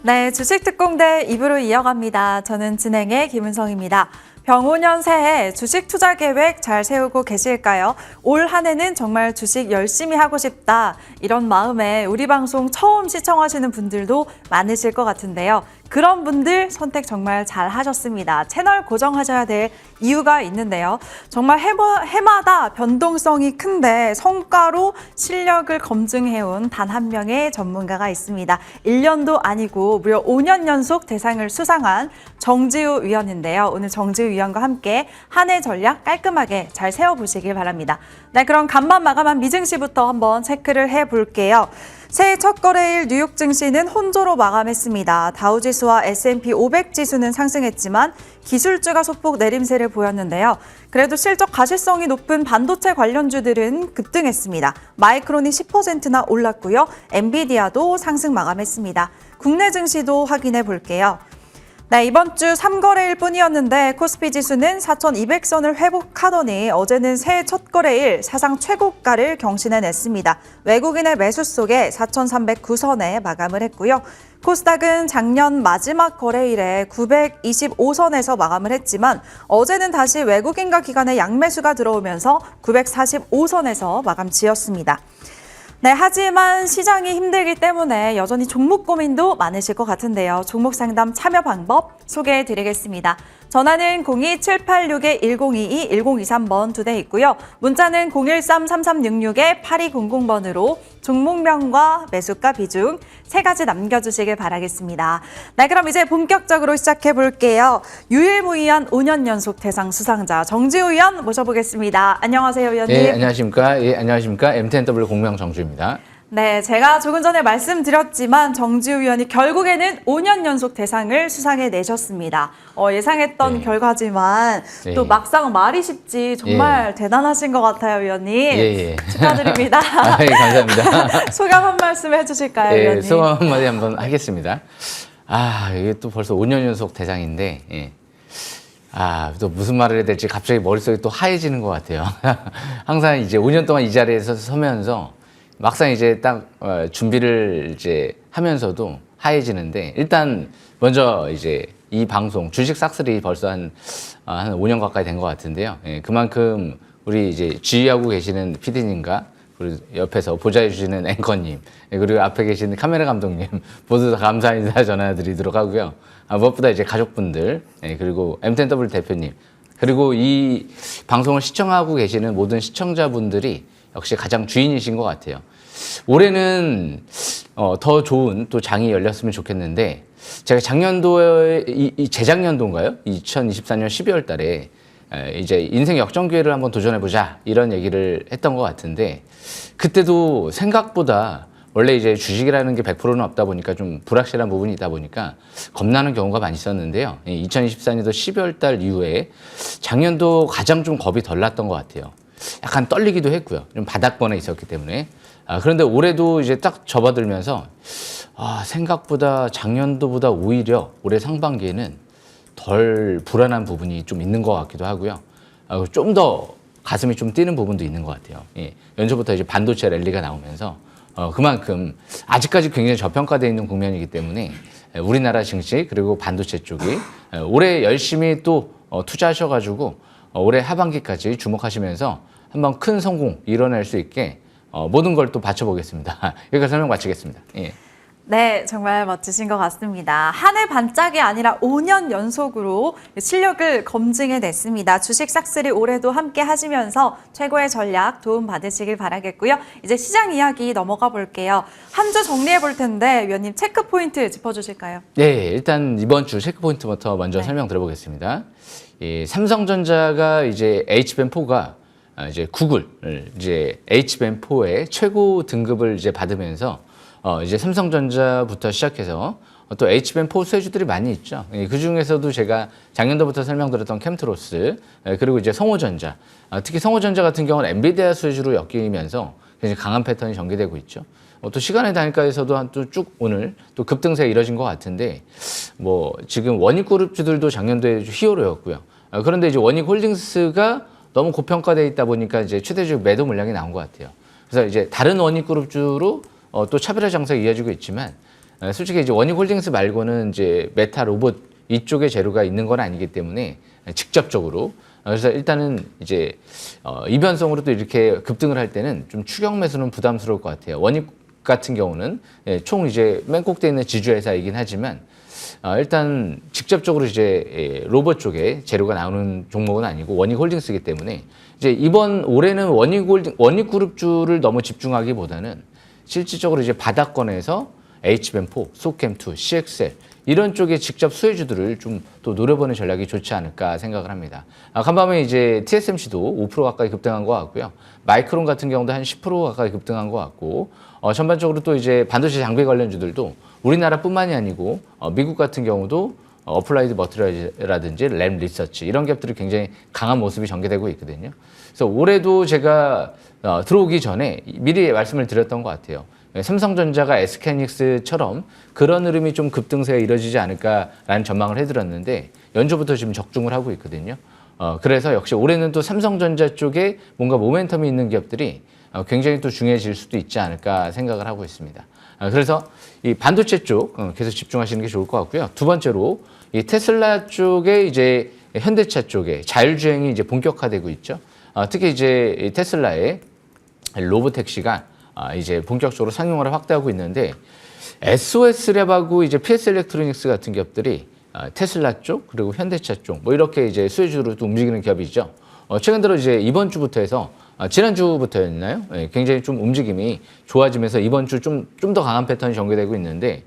네, 주식특공대 2부로 이어갑니다. 저는 진행의 김은성입니다. 병오년 새해 주식 투자 계획 잘 세우고 계실까요? 올 한 해는 정말 주식 열심히 하고 싶다. 이런 마음에 우리 방송 처음 시청하시는 분들도 많으실 것 같은데요. 그런 분들 선택 정말 잘 하셨습니다. 채널 고정하셔야 될 이유가 있는데요. 정말 해마다 변동성이 큰데 성과로 실력을 검증해온 단 한 명의 전문가가 있습니다. 1년도 아니고 무려 5년 연속 대상을 수상한 정지우 위원인데요. 오늘 정지우 위원과 함께 한 해 전략 깔끔하게 잘 세워보시길 바랍니다. 네, 그럼 간밤 마감한 미증시부터 한번 체크를 해볼게요. 새해 첫 거래일 뉴욕 증시는 혼조로 마감했습니다. 다우지수와 S&P 500 지수는 상승했지만 기술주가 소폭 내림세를 보였는데요. 그래도 실적 가시성이 높은 반도체 관련주들은 급등했습니다. 마이크론이 10%나 올랐고요. 엔비디아도 상승 마감했습니다. 국내 증시도 확인해 볼게요. 네, 이번 주 3거래일 뿐이었는데 코스피 지수는 4,200선을 회복하더니 어제는 새해 첫 거래일 사상 최고가를 경신해냈습니다. 외국인의 매수 속에 4,309선에 마감을 했고요. 코스닥은 작년 마지막 거래일에 925선에서 마감을 했지만 어제는 다시 외국인과 기관의 양매수가 들어오면서 945선에서 마감 지었습니다. 네, 하지만 시장이 힘들기 때문에 여전히 종목 고민도 많으실 것 같은데요. 종목 상담 참여 방법 소개해 드리겠습니다. 전화는 02786-1022, 1023번 두 대 있고요. 문자는 013-3366-8200번으로 종목명과 매수가 비중 세 가지 남겨주시길 바라겠습니다. 네, 그럼 이제 본격적으로 시작해 볼게요. 유일무이한 5년 연속 대상 수상자 정지우 위원 모셔보겠습니다. 안녕하세요, 위원님. 네, 안녕하십니까. 예, 안녕하십니까. MTNW 공명 정주입니다. 네, 제가 조금 전에 말씀드렸지만 정지우 위원이 결국에는 5년 연속 대상을 수상해내셨습니다. 예상했던 결과지만 또 막상 말이 쉽지 정말 대단하신 것 같아요, 위원님. 축하드립니다. 예, 감사합니다. 소감 한 말씀 해주실까요, 예, 위원님? 소감 한마디 한번 하겠습니다. 이게 또 벌써 5년 연속 대상인데, 또 무슨 말을 해야 될지 갑자기 머릿속이 또 하얘지는 것 같아요. 항상 이제 5년 동안 이 자리에서 서면서 막상 이제 딱 준비를 이제 하면서도 하얘지는데, 일단 먼저 이제 이 방송 주식 싹쓸이 벌써 한 5년 가까이 된 것 같은데요. 그만큼 우리 이제 지휘하고 계시는 PD님과 그리고 옆에서 보좌해 주시는 앵커님, 그리고 앞에 계시는 카메라 감독님 모두 다 감사 인사 전해드리도록 하고요. 무엇보다 이제 가족분들, 그리고 MTNW 대표님, 그리고 이 방송을 시청하고 계시는 모든 시청자분들이 역시 가장 주인이신 것 같아요. 올해는 더 좋은 또 장이 열렸으면 좋겠는데, 제가 작년도에 재작년도인가요? 2024년 12월 달에 이제 인생 역전 기회를 한번 도전해보자 이런 얘기를 했던 것 같은데, 그때도 생각보다 원래 이제 주식이라는 게 100%는 없다 보니까 좀 불확실한 부분이 있다 보니까 겁나는 경우가 많이 있었는데요. 2024년도 12월 달 이후에 작년도 가장 좀 겁이 덜 났던 것 같아요. 약간 떨리기도 했고요. 좀 바닥권에 있었기 때문에. 그런데 올해도 이제 딱 접어들면서 생각보다 작년도보다 오히려 올해 상반기에는 덜 불안한 부분이 좀 있는 것 같기도 하고요. 좀 더 가슴이 좀 뛰는 부분도 있는 것 같아요. 연초부터 이제 반도체 랠리가 나오면서 그만큼 아직까지 굉장히 저평가되어 있는 국면이기 때문에 우리나라 증시 그리고 반도체 쪽이 올해 열심히 또 투자하셔가지고 올해 하반기까지 주목하시면서 한번 큰 성공 이뤄낼 수 있게 모든 걸 또 바쳐보겠습니다. 여기까지 설명 마치겠습니다. 네, 정말 멋지신 것 같습니다. 한 해 반짝이 아니라 5년 연속으로 실력을 검증해냈습니다. 주식 싹쓸이 올해도 함께 하시면서 최고의 전략 도움 받으시길 바라겠고요. 이제 시장 이야기 넘어가 볼게요. 한 주 정리해 볼 텐데 위원님 체크 포인트 짚어주실까요? 네, 일단 이번 주 체크 포인트부터 먼저 설명드려보겠습니다. 삼성전자가 이제 HBM4가 이제 구글을 이제 HBM4의 최고 등급을 이제 받으면서 이제 삼성전자부터 시작해서 또 HBM4 수혜주들이 많이 있죠. 그 중에서도 제가 작년도부터 설명드렸던 캠트로스, 그리고 이제 성호전자, 특히 성호전자 같은 경우는 엔비디아 수혜주로 엮이면서 굉장히 강한 패턴이 전개되고 있죠. 또 시간의 단가에서도 한 또 쭉 오늘 또 급등세가 이뤄진 것 같은데, 뭐 지금 원익그룹주들도 작년도에 희호로였고요. 그런데 이제 원익홀딩스가 너무 고평가되어 있다 보니까 이제 최대적 매도 물량이 나온 것 같아요. 그래서 이제 다른 원익그룹주로 또 차별화 장세가 이어지고 있지만 솔직히 이제 원익홀딩스 말고는 이제 메타 로봇 이쪽에 재료가 있는 건 아니기 때문에 직접적으로 그래서 일단은 이제 이변성으로 또 이렇게 급등을 할 때는 좀 추격 매수는 부담스러울 것 같아요. 원익 같은 경우는 총 이제 맨 꼭대에 있는 지주회사이긴 하지만 일단 직접적으로 이제 로봇 쪽에 재료가 나오는 종목은 아니고 원익홀딩스이기 때문에 이제 이번 올해는 원익그룹주를 너무 집중하기보다는 실질적으로 이제 바닥권에서 H벤포, 소캠2, CXL 이런 쪽에 직접 수혜주들을 좀 또 노려보는 전략이 좋지 않을까 생각을 합니다. 간밤에 이제 TSMC도 5% 가까이 급등한 것 같고요. 마이크론 같은 경우도 한 10% 가까이 급등한 것 같고 전반적으로 또 이제 반도체 장비 관련주들도 우리나라뿐만이 아니고 미국 같은 경우도 어플라이드 머티리얼이라든지 램 리서치 이런 기업들이 굉장히 강한 모습이 전개되고 있거든요. 그래서 올해도 제가 들어오기 전에 미리 말씀을 드렸던 것 같아요. 삼성전자가 SK하이닉스처럼 그런 흐름이 좀 급등세가 이뤄지지 않을까라는 전망을 해드렸는데 연초부터 지금 적중을 하고 있거든요. 그래서 역시 올해는 또 삼성전자 쪽에 뭔가 모멘텀이 있는 기업들이 굉장히 또 중요해질 수도 있지 않을까 생각을 하고 있습니다. 그래서 이 반도체 쪽 계속 집중하시는 게 좋을 것 같고요. 두 번째로 이 테슬라 쪽에 이제 현대차 쪽에 자율주행이 이제 본격화되고 있죠. 특히 이제 이 테슬라의 로보택시가 이제 본격적으로 상용화를 확대하고 있는데 SOS랩하고 이제 PS 일렉트로닉스 같은 기업들이 테슬라 쪽 그리고 현대차 쪽 뭐 이렇게 이제 수혜주로 또 움직이는 기업이죠. 최근 들어 이제 이번 주부터 해서 지난주부터였나요? 네, 굉장히 좀 움직임이 좋아지면서 이번 주 좀 더 강한 패턴이 전개되고 있는데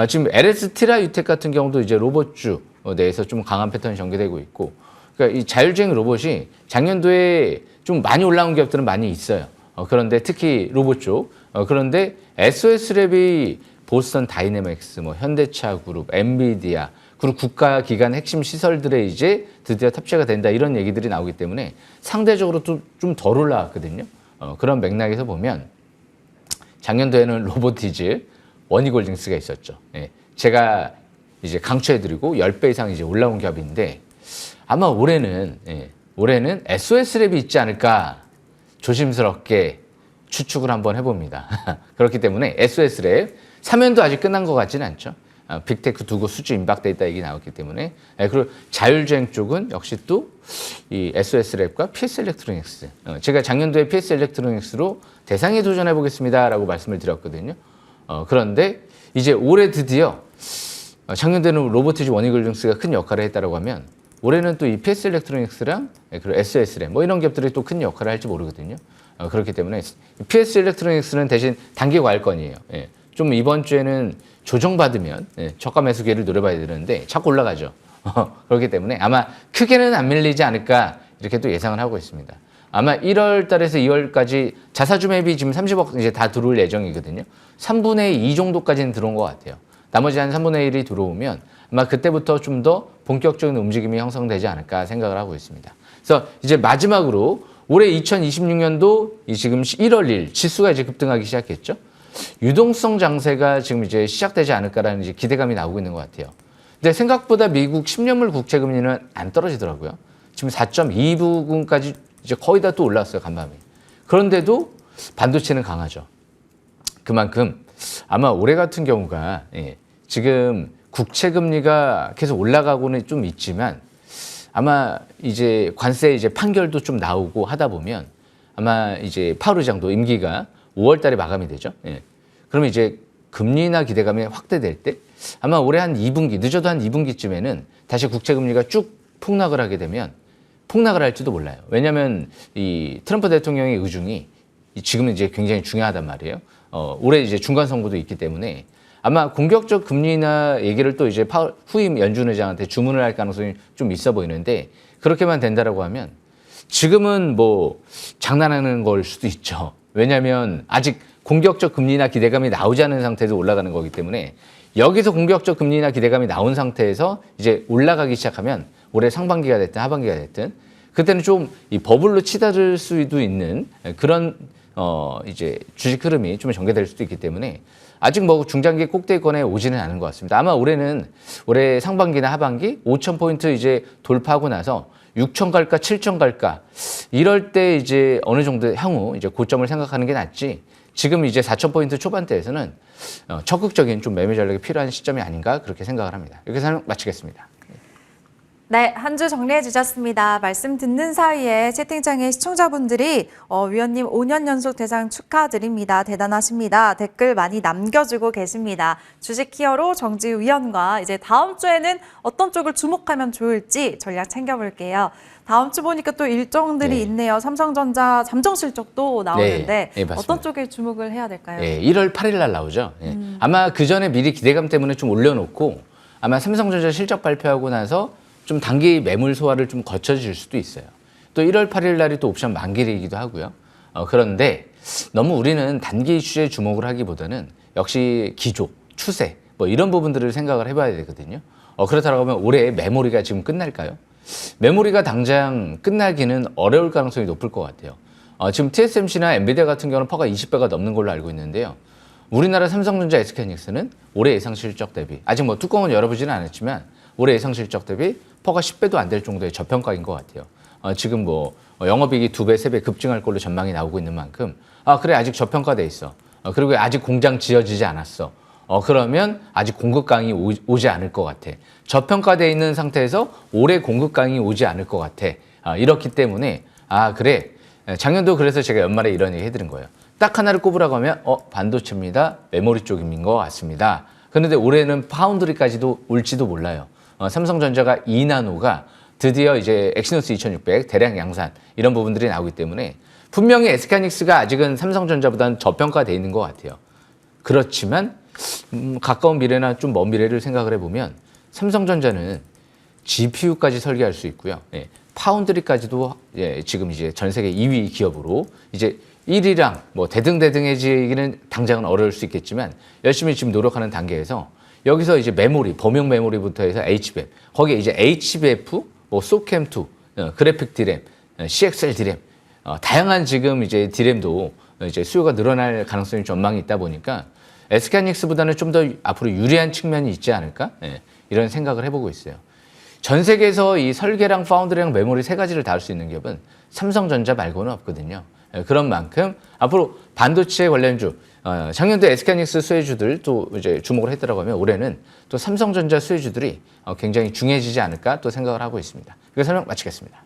지금 LS티라 유텍 같은 경우도 이제 로봇주 내에서 좀 강한 패턴이 전개되고 있고 그러니까 이 자율주행 로봇이 작년도에 좀 많이 올라온 기업들은 많이 있어요. 그런데 특히 로봇 쪽 그런데 SOS랩이 보스턴 다이내믹스, 뭐 현대차 그룹, 엔비디아 그리고 국가기관 핵심 시설들에 이제 드디어 탑재가 된다 이런 얘기들이 나오기 때문에 상대적으로 좀 덜 올라왔거든요. 그런 맥락에서 보면 작년도에는 로보티즈, 원익홀딩스가 있었죠. 예, 제가 이제 강추해드리고 10배 이상 이제 올라온 기업인데 아마 올해는 SOS랩이 있지 않을까 조심스럽게 추측을 한번 해봅니다. 그렇기 때문에 SOS랩 사면도 아직 끝난 것 같지는 않죠. 빅테크 두고 수주 임박돼 있다 얘기 나왔기 때문에 그리고 자율주행 쪽은 역시 또 이 SOS랩과 PS 일렉트로닉스 제가 작년도에 PS 일렉트로닉스로 대상에 도전해 보겠습니다라고 말씀을 드렸거든요. 그런데 이제 올해 드디어 작년도에는 로보티즈 원익홀딩스가 큰 역할을 했다라고 하면 올해는 또 이 PS 일렉트로닉스랑 그리고 SOS랩 뭐 이런 기업들이 또 큰 역할을 할지 모르거든요. 그렇기 때문에 PS 일렉트로닉스는 대신 단기 과열권이에요. 예. 좀 이번 주에는 조정받으면 저가 매수 기회를 노려봐야 되는데 자꾸 올라가죠. 그렇기 때문에 아마 크게는 안 밀리지 않을까 이렇게 또 예상을 하고 있습니다. 아마 1월 달에서 2월까지 자사주 매입이 지금 30억 이제 다 들어올 예정이거든요. 3분의 2 정도까지는 들어온 것 같아요. 나머지 한 3분의 1이 들어오면 아마 그때부터 좀 더 본격적인 움직임이 형성되지 않을까 생각을 하고 있습니다. 그래서 이제 마지막으로 올해 2026년도 이 지금 1월 1일 지수가 이제 급등하기 시작했죠. 유동성 장세가 지금 이제 시작되지 않을까라는 이제 기대감이 나오고 있는 것 같아요. 근데 생각보다 미국 10년물 국채 금리는 안 떨어지더라고요. 지금 4.2부근까지 이제 거의 다 또 올랐어요, 간밤에. 그런데도 반도체는 강하죠. 그만큼 아마 올해 같은 경우가 지금 국채 금리가 계속 올라가고는 좀 있지만 아마 이제 관세 이제 판결도 좀 나오고 하다 보면 아마 이제 파월 의장도 임기가 5월 달에 마감이 되죠. 그러면 이제 금리나 기대감이 확대될 때 아마 올해 한 2분기, 늦어도 한 2분기쯤에는 다시 국채 금리가 쭉 폭락을 하게 되면 폭락을 할지도 몰라요. 왜냐하면 이 트럼프 대통령의 의중이 지금은 이제 굉장히 중요하단 말이에요. 올해 이제 중간 선거도 있기 때문에 아마 공격적 금리나 얘기를 또 이제 파월 후임 연준 의장한테 주문을 할 가능성이 좀 있어 보이는데 그렇게만 된다라고 하면 지금은 뭐 장난하는 걸 수도 있죠. 왜냐하면 아직 공격적 금리나 기대감이 나오지 않은 상태에서 올라가는 거기 때문에 여기서 공격적 금리나 기대감이 나온 상태에서 이제 올라가기 시작하면 올해 상반기가 됐든 하반기가 됐든 그때는 좀 이 버블로 치달을 수도 있는 그런 이제 주식 흐름이 좀 전개될 수도 있기 때문에 아직 뭐 중장기 꼭대기권에 오지는 않은 것 같습니다. 아마 올해는 올해 상반기나 하반기 5,000포인트 이제 돌파하고 나서 6,000 갈까 7,000 갈까 이럴 때 이제 어느 정도 향후 이제 고점을 생각하는 게 낫지 지금 이제 4,000포인트 초반대에서는 적극적인 좀 매매 전략이 필요한 시점이 아닌가 그렇게 생각을 합니다. 이렇게 설명 마치겠습니다. 네, 한 주 정리해 주셨습니다. 말씀 듣는 사이에 채팅창에 시청자분들이 위원님 5년 연속 대상 축하드립니다. 대단하십니다. 댓글 많이 남겨주고 계십니다. 주식 히어로 정지우 위원과 이제 다음 주에는 어떤 쪽을 주목하면 좋을지 전략 챙겨볼게요. 다음 주 보니까 또 일정들이 네. 있네요. 삼성전자 잠정 실적도 나오는데 네, 맞습니다. 어떤 쪽에 주목을 해야 될까요? 예, 1월 8일 날 나오죠. 예. 아마 그 전에 미리 기대감 때문에 좀 올려놓고 아마 삼성전자 실적 발표하고 나서 좀 단기 매물 소화를 좀 거쳐질 수도 있어요. 또 1월 8일 날이 또 옵션 만기이기도 하고요. 그런데 너무 우리는 단기 이슈에 주목을 하기보다는 역시 기조, 추세 뭐 이런 부분들을 생각을 해봐야 되거든요. 그렇다고 하면 올해 메모리가 지금 끝날까요? 메모리가 당장 끝나기는 어려울 가능성이 높을 것 같아요. 지금 TSMC나 엔비디아 같은 경우는 퍼가 20배가 넘는 걸로 알고 있는데요. 우리나라 삼성전자, SK하이닉스는 올해 예상 실적 대비 아직 뭐 뚜껑은 열어보지는 않았지만 올해 예상 실적 대비 퍼가 10배도 안 될 정도의 저평가인 것 같아요. 지금 뭐 영업이익이 2배, 3배 급증할 걸로 전망이 나오고 있는 만큼 그래 아직 저평가돼 있어. 그리고 아직 공장 지어지지 않았어. 그러면 아직 공급강이 오지 않을 것 같아. 저평가돼 있는 상태에서 올해 공급강이 오지 않을 것 같아. 이렇기 때문에 그래 작년도 그래서 제가 연말에 이런 얘기 해드린 거예요. 딱 하나를 꼽으라고 하면 반도체입니다. 메모리 쪽인 것 같습니다. 그런데 올해는 파운드리까지도 올지도 몰라요. 삼성전자가 2나노가 드디어 이제 엑시노스 2600 대량 양산 이런 부분들이 나오기 때문에 분명히 SK하이닉스가 아직은 삼성전자보다는 저평가돼 있는 것 같아요. 그렇지만 가까운 미래나 좀 먼 미래를 생각을 해보면 삼성전자는 GPU까지 설계할 수 있고요. 파운드리까지도 지금 이제 전 세계 2위 기업으로 이제 1위랑 뭐 대등대등해지기는 당장은 어려울 수 있겠지만 열심히 지금 노력하는 단계에서 여기서 이제 메모리, 범용 메모리부터 해서 HBM, 거기에 이제 HBF, 뭐 소캠2, 그래픽 디램, CXL 디램, 다양한 지금 이제 디램도 이제 수요가 늘어날 가능성이 전망이 있다 보니까 SK하이닉스보다는 좀 더 앞으로 유리한 측면이 있지 않을까? 이런 생각을 해보고 있어요. 전 세계에서 이 설계랑 파운드리랑 메모리 세 가지를 다 할 수 있는 기업은 삼성전자 말고는 없거든요. 그런 만큼 앞으로 반도체 관련주, 작년도 SK하이닉스 수혜주들 또 이제 주목을 했더라고 하면 올해는 또 삼성전자 수혜주들이 굉장히 중요해지지 않을까 또 생각을 하고 있습니다. 이거 설명 마치겠습니다.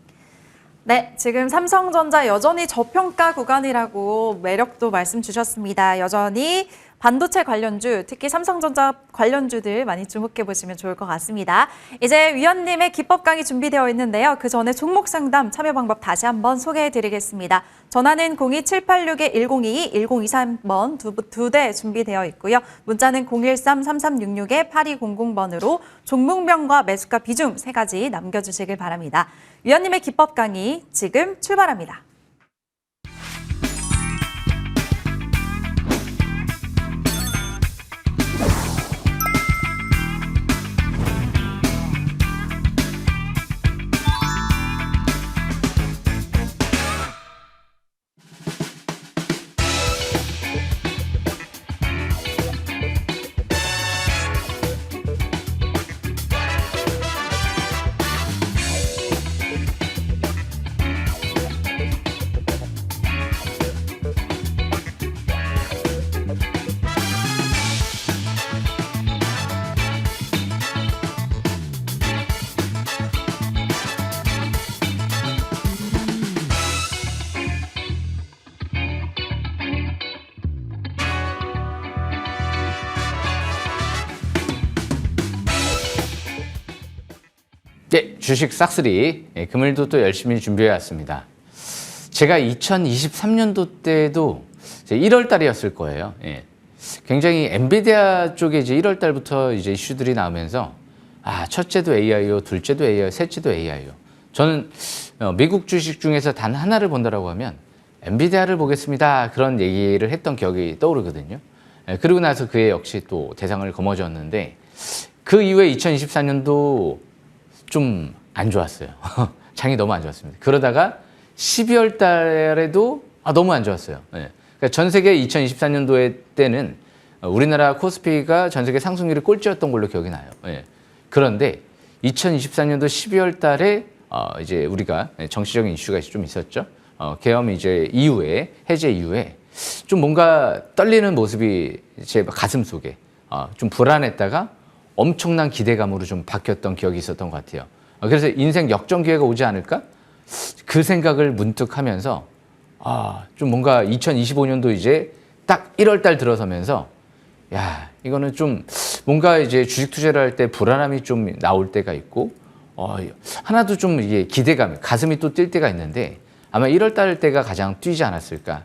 네, 지금 삼성전자 여전히 저평가 구간이라고 매력도 말씀 주셨습니다. 여전히 반도체 관련주, 특히 삼성전자 관련주들 많이 주목해 보시면 좋을 것 같습니다. 이제 위원님의 기법 강의 준비되어 있는데요. 그 전에 종목 상담 참여 방법 다시 한번 소개해 드리겠습니다. 전화는 02786-1022, 1023번 두 대 준비되어 있고요. 문자는 013-3366-8200번으로 종목명과 매수가 비중 세 가지 남겨주시길 바랍니다. 위원님의 기법 강의 지금 출발합니다. 네, 주식 싹쓸이 금일도 또 열심히 준비해 왔습니다. 제가 2023년도 때도 1월 달이었을 거예요. 굉장히 엔비디아 쪽에 이제 1월 달부터 이제 이슈들이 나오면서 첫째도 AI요, 둘째도 AI요, 셋째도 AI요. 저는 미국 주식 중에서 단 하나를 본다라고 하면 엔비디아를 보겠습니다. 그런 얘기를 했던 기억이 떠오르거든요. 그리고 나서 그에 역시 또 대상을 거머쥐었는데 그 이후에 2024년도 좀 안 좋았어요. 장이 너무 안 좋았습니다. 그러다가 12월 달에도 너무 안 좋았어요. 그러니까 전 세계 2024년도에 때는 우리나라 코스피가 전 세계 상승률이 꼴찌였던 걸로 기억이 나요. 그런데 2024년도 12월 달에 이제 우리가 정치적인 이슈가 좀 있었죠. 계엄 이제 이후에 해제 이후에 좀 뭔가 떨리는 모습이 제 가슴 속에 좀 불안했다가 엄청난 기대감으로 좀 바뀌었던 기억이 있었던 것 같아요. 그래서 인생 역전 기회가 오지 않을까? 그 생각을 문득 하면서 좀 뭔가 2025년도 이제 딱 1월 달 들어서면서 야, 이거는 좀 뭔가 이제 주식 투자를 할 때 불안함이 좀 나올 때가 있고 하나도 좀 이게 기대감, 가슴이 또 뛸 때가 있는데 아마 1월 달 때가 가장 뛰지 않았을까.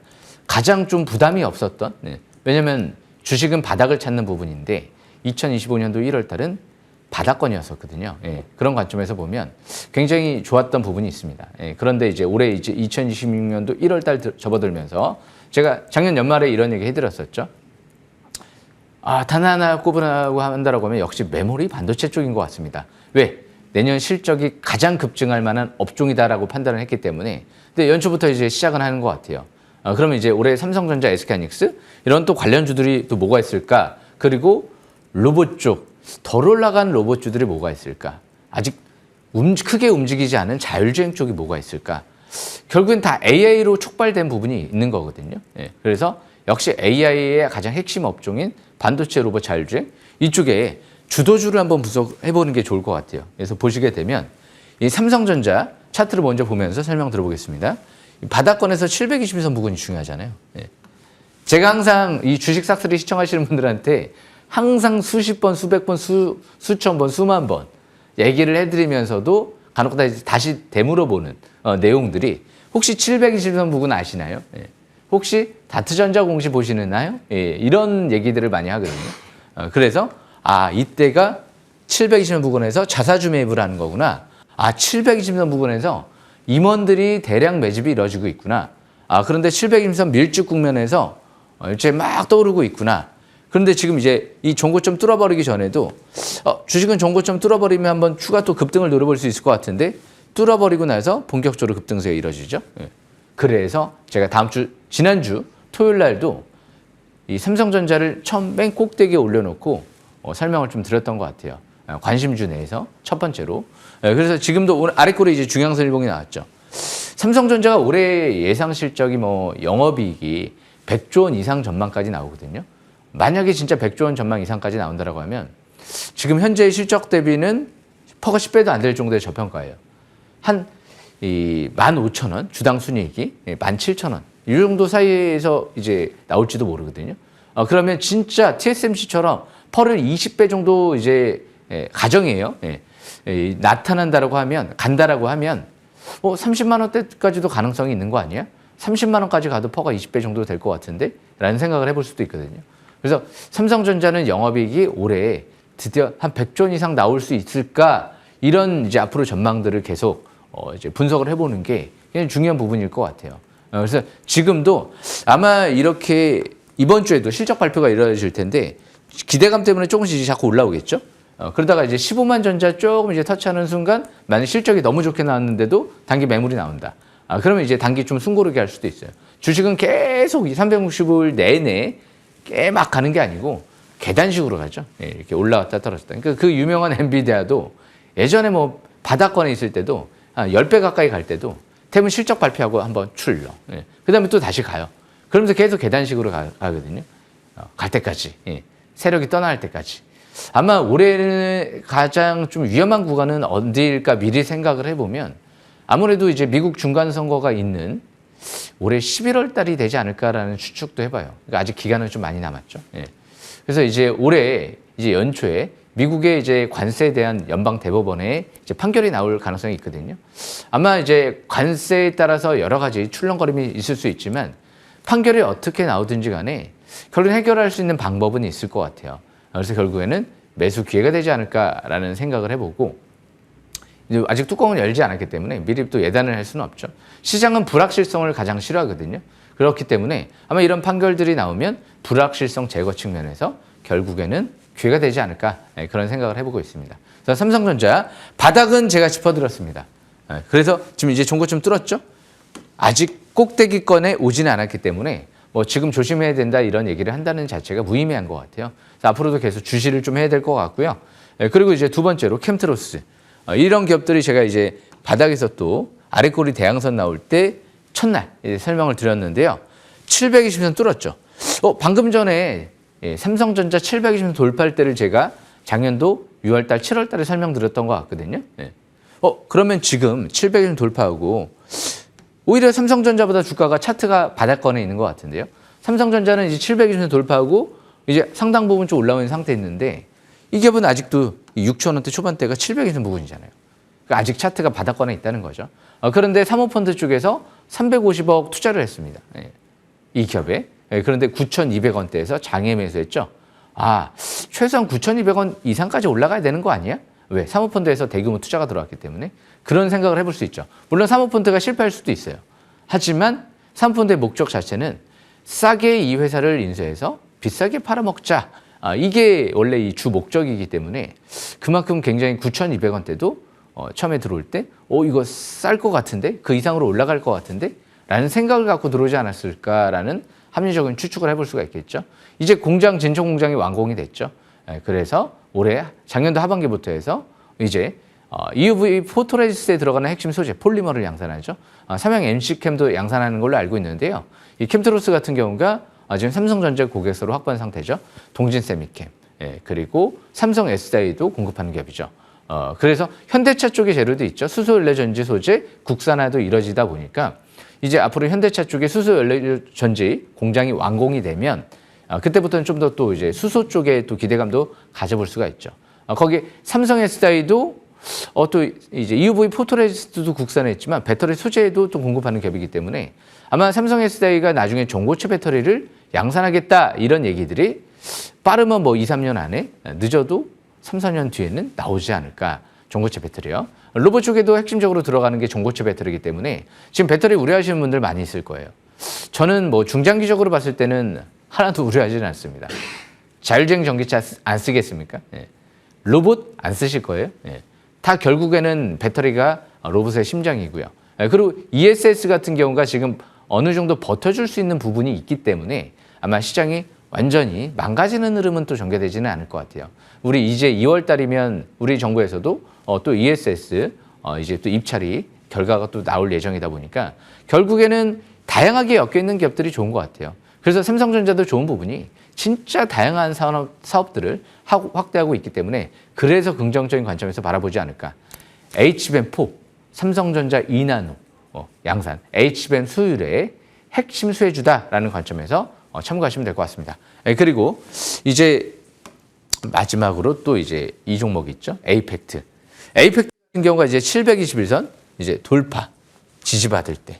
가장 좀 부담이 없었던, 왜냐면 주식은 바닥을 찾는 부분인데 2025년도 1월 달은 바닥권이었었거든요. 그런 관점에서 보면 굉장히 좋았던 부분이 있습니다. 그런데 이제 올해 이제 2026년도 1월 달 접어들면서 제가 작년 연말에 이런 얘기 해드렸었죠. 단 하나 꼽으라고 한다라고 하면 역시 메모리 반도체 쪽인 것 같습니다. 왜? 내년 실적이 가장 급증할 만한 업종이다라고 판단을 했기 때문에. 근데 연초부터 이제 시작은 하는 것 같아요. 그러면 이제 올해 삼성전자, SK하이닉스 이런 또 관련주들이 또 뭐가 있을까? 그리고 로봇 쪽, 덜 올라간 로봇주들이 뭐가 있을까? 아직 크게 움직이지 않은 자율주행 쪽이 뭐가 있을까? 결국엔 다 AI로 촉발된 부분이 있는 거거든요. 그래서 역시 AI의 가장 핵심 업종인 반도체 로봇 자율주행 이쪽에 주도주를 한번 분석해보는 게 좋을 것 같아요. 그래서 보시게 되면 이 삼성전자 차트를 먼저 보면서 설명 들어보겠습니다. 바닥권에서 720선 부근이 중요하잖아요. 제가 항상 이 주식 싹쓸이 시청하시는 분들한테 항상 수십 번, 수백 번, 수천 번, 수만 번 얘기를 해드리면서도 간혹 다시 되물어보는 내용들이 혹시 720선 부근 아시나요? 혹시 다트전자 공시 보시나요? 이런 얘기들을 많이 하거든요. 그래서 이때가 720선 부근에서 자사주 매입을 하는 거구나. 720선 부근에서 임원들이 대량 매집이 이루어지고 있구나. 그런데 720선 밀집 국면에서 이제 막 떠오르고 있구나. 그런데 지금 이제 이 종고점 뚫어버리기 전에도 주식은 종고점 뚫어버리면 한번 추가 또 급등을 노려볼 수 있을 것 같은데 뚫어버리고 나서 본격적으로 급등세가 이루어지죠. 그래서 제가 지난주 토요일 날도 이 삼성전자를 처음 맨 꼭대기에 올려놓고 설명을 좀 드렸던 것 같아요. 관심주 내에서 첫 번째로. 그래서 지금도 오늘 아래꼴에 이제 중앙선일봉이 나왔죠. 삼성전자가 올해 예상 실적이 영업이익이 100조 원 이상 전망까지 나오거든요. 만약에 진짜 100조 원 전망 이상까지 나온다고 하면 지금 현재의 실적 대비는 퍼가 10배도 안 될 정도의 저평가예요. 한 15,000원 주당 순이익이 17,000원 이 정도 사이에서 이제 나올지도 모르거든요. 그러면 진짜 TSMC처럼 퍼를 20배 정도 이제 가정이에요. 나타난다라고 하면 간다라고 하면 30만 원대까지도 가능성이 있는 거 아니야? 30만 원까지 가도 퍼가 20배 정도 될 것 같은데? 라는 생각을 해볼 수도 있거든요. 그래서 삼성전자는 영업이익이 올해 드디어 한 100조 원 이상 나올 수 있을까? 이런 이제 앞으로 전망들을 계속 이제 분석을 해보는 게 굉장히 중요한 부분일 것 같아요. 그래서 지금도 아마 이렇게 이번 주에도 실적 발표가 이루어질 텐데 기대감 때문에 조금씩 이제 자꾸 올라오겠죠? 그러다가 이제 15만 전자 조금 이제 터치하는 순간 만약 실적이 너무 좋게 나왔는데도 단기 매물이 나온다. 그러면 이제 단기 좀 숨고르게 할 수도 있어요. 주식은 계속 365일 내내 막 가는 게 아니고 계단식으로 가죠. 이렇게 올라갔다 떨어졌다. 그러니까 그 유명한 엔비디아도 예전에 바닥권에 있을 때도 한 10배 가까이 갈 때도 대부분 실적 발표하고 한번 출렁. 그 다음에 또 다시 가요. 그러면서 계속 계단식으로 가거든요. 갈 때까지. 세력이 떠날 때까지. 아마 올해는 가장 좀 위험한 구간은 어디일까 미리 생각을 해보면 아무래도 이제 미국 중간선거가 있는 올해 11월 달이 되지 않을까라는 추측도 해봐요. 그러니까 아직 기간은 좀 많이 남았죠. 그래서 이제 올해 이제 연초에 미국의 이제 관세에 대한 연방 대법원에 이제 판결이 나올 가능성이 있거든요. 아마 이제 관세에 따라서 여러 가지 출렁거림이 있을 수 있지만 판결이 어떻게 나오든지 간에 결국 해결할 수 있는 방법은 있을 것 같아요. 그래서 결국에는 매수 기회가 되지 않을까라는 생각을 해보고 이제 아직 뚜껑을 열지 않았기 때문에 미리 또 예단을 할 수는 없죠. 시장은 불확실성을 가장 싫어하거든요. 그렇기 때문에 아마 이런 판결들이 나오면 불확실성 제거 측면에서 결국에는 기회가 되지 않을까 그런 생각을 해보고 있습니다. 그래서 삼성전자 바닥은 제가 짚어드렸습니다. 그래서 지금 이제 종고점 뚫었죠. 아직 꼭대기권에 오지는 않았기 때문에 지금 조심해야 된다 이런 얘기를 한다는 자체가 무의미한 것 같아요. 그래서 앞으로도 계속 주시를 좀 해야 될 것 같고요. 그리고 이제 두 번째로 캠트로스 이런 기업들이 제가 이제 바닥에서 또 아래꼬리 대양선 나올 때 첫날 설명을 드렸는데요. 720선 뚫었죠. 방금 전에 삼성전자 720선 돌파할 때를 제가 작년도 6월달, 7월달에 설명드렸던 것 같거든요. 그러면 지금 720선 돌파하고 오히려 삼성전자보다 주가가 차트가 바닥권에 있는 것 같은데요. 삼성전자는 이제 720선 돌파하고 이제 상당 부분 좀 올라오는 상태에 있는데 이 기업은 아직도 6천 원대 초반대가 720선 부근이잖아요. 그러니까 아직 차트가 바닥권에 있다는 거죠. 그런데 사모펀드 쪽에서 350억 투자를 했습니다. 이 기업에. 그런데 9,200원대에서 장외 매수했죠. 최소한 9,200원 이상까지 올라가야 되는 거 아니야? 왜? 사모펀드에서 대규모 투자가 들어왔기 때문에 그런 생각을 해볼 수 있죠. 물론 사모펀드가 실패할 수도 있어요. 하지만 사모펀드의 목적 자체는 싸게 이 회사를 인수해서 비싸게 팔아먹자. 이게 원래 이 주 목적이기 때문에 그만큼 굉장히 9,200원대도 처음에 들어올 때 이거 쌀 것 같은데? 그 이상으로 올라갈 것 같은데? 라는 생각을 갖고 들어오지 않았을까라는 합리적인 추측을 해볼 수가 있겠죠. 이제 진천 공장이 완공이 됐죠. 그래서 올해 작년도 하반기부터 해서 이제 EUV 포토레지스트에 들어가는 핵심 소재 폴리머를 양산하죠. 삼양 NC캠도 양산하는 걸로 알고 있는데요. 이 캠트로스 같은 경우가 지금 삼성전자 고객사로 확보한 상태죠. 동진세미캠 그리고 삼성 SDI도 공급하는 기업이죠. 그래서 현대차 쪽의 재료도 있죠. 수소연료전지 소재 국산화도 이뤄지다 보니까 이제 앞으로 현대차 쪽에 수소연료전지 공장이 완공이 되면 그때부터는 좀 더 또 이제 수소 쪽에 또 기대감도 가져볼 수가 있죠. 거기 삼성 SDI도 또 이제 EUV 포토레지스트도 국산화했지만 배터리 소재도 또 공급하는 기업이기 때문에 아마 삼성 SDI가 나중에 전고체 배터리를 양산하겠다 이런 얘기들이 빠르면 뭐 2, 3년 안에 늦어도 3, 4년 뒤에는 나오지 않을까. 전고체 배터리요. 로봇 쪽에도 핵심적으로 들어가는 게 전고체 배터리이기 때문에 지금 배터리 우려하시는 분들 많이 있을 거예요. 저는 뭐 중장기적으로 봤을 때는 하나도 우려하지는 않습니다. 자율주행 전기차 안 쓰겠습니까? 로봇 안 쓰실 거예요? 다 결국에는 배터리가 로봇의 심장이고요. 그리고 ESS 같은 경우가 지금 어느 정도 버텨줄 수 있는 부분이 있기 때문에 아마 시장이 완전히 망가지는 흐름은 또 전개되지는 않을 것 같아요. 우리 이제 2월 달이면 우리 정부에서도 또 ESS 이제 또 입찰이 결과가 또 나올 예정이다 보니까 결국에는 다양하게 엮여 있는 기업들이 좋은 것 같아요. 그래서 삼성전자도 좋은 부분이 진짜 다양한 사업들을 확대하고 있기 때문에 그래서 긍정적인 관점에서 바라보지 않을까. HBM4, 삼성전자 2나노 양산, HBM 수율의 핵심 수혜주다라는 관점에서 참고하시면 될 것 같습니다. 그리고 이제 마지막으로 또 이제 이 종목이 있죠. 에이펙트. 에이펙트 같은 경우가 이제 721선 이제 돌파 지지받을 때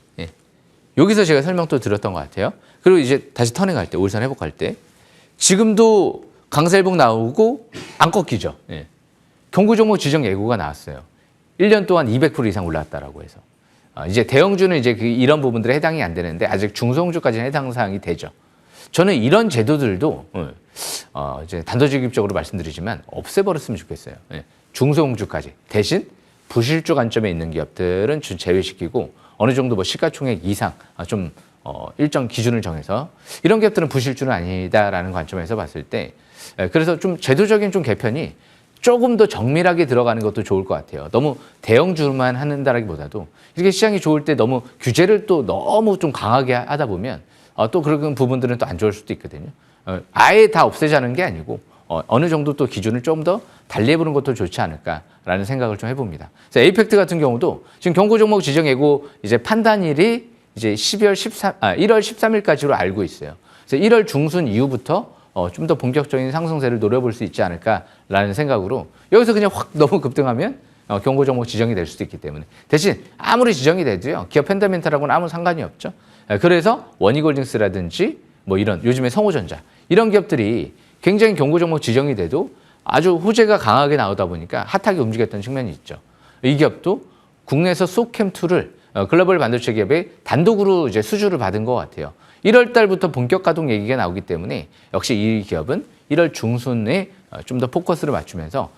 여기서 제가 설명 또 드렸던 것 같아요. 그리고 이제 다시 터닝할 때, 올선 회복할 때 지금도 강세회복 나오고 안 꺾이죠. 경고 종목 지정 예고가 나왔어요. 1년 동안 200% 이상 올랐다라고 해서 이제 대형주는 이제 이런 부분들에 해당이 안 되는데 아직 중소형주까지는 해당 사항이 되죠. 저는 이런 제도들도 이제 단도직입적으로 말씀드리지만 없애버렸으면 좋겠어요. 중소형주까지 대신 부실주 관점에 있는 기업들은 제외시키고 어느 정도 뭐 시가총액 이상 좀 일정 기준을 정해서 이런 기업들은 부실주는 아니다라는 관점에서 봤을 때 그래서 좀 제도적인 좀 개편이 조금 더 정밀하게 들어가는 것도 좋을 것 같아요. 너무 대형주만 한다라기보다도 이렇게 시장이 좋을 때 너무 규제를 또 너무 좀 강하게 하다 보면 또 그런 부분들은 또 안 좋을 수도 있거든요. 아예 다 없애자는 게 아니고 어느 정도 또 기준을 좀 더 달리해보는 것도 좋지 않을까라는 생각을 좀 해봅니다. 그래서 에이펙트 같은 경우도 지금 경고 종목 지정 예고 이제 판단일이 이제 1월 13일까지로 알고 있어요. 그래서 1월 중순 이후부터 좀 더 본격적인 상승세를 노려볼 수 있지 않을까라는 생각으로 여기서 그냥 확 너무 급등하면 경고 종목 지정이 될 수도 있기 때문에 대신 아무리 지정이 돼도요 기업 펀더멘탈하고는 아무 상관이 없죠. 그래서 원희골딩스라든지 뭐 이런 요즘에 성호전자 이런 기업들이 굉장히 경고 종목 지정이 돼도 아주 호재가 강하게 나오다 보니까 핫하게 움직였던 측면이 있죠. 이 기업도 국내에서 소캠2를 글로벌 반도체 기업의 단독으로 이제 수주를 받은 것 같아요. 1월 달부터 본격 가동 얘기가 나오기 때문에 역시 이 기업은 1월 중순에 좀 더 포커스를 맞추면서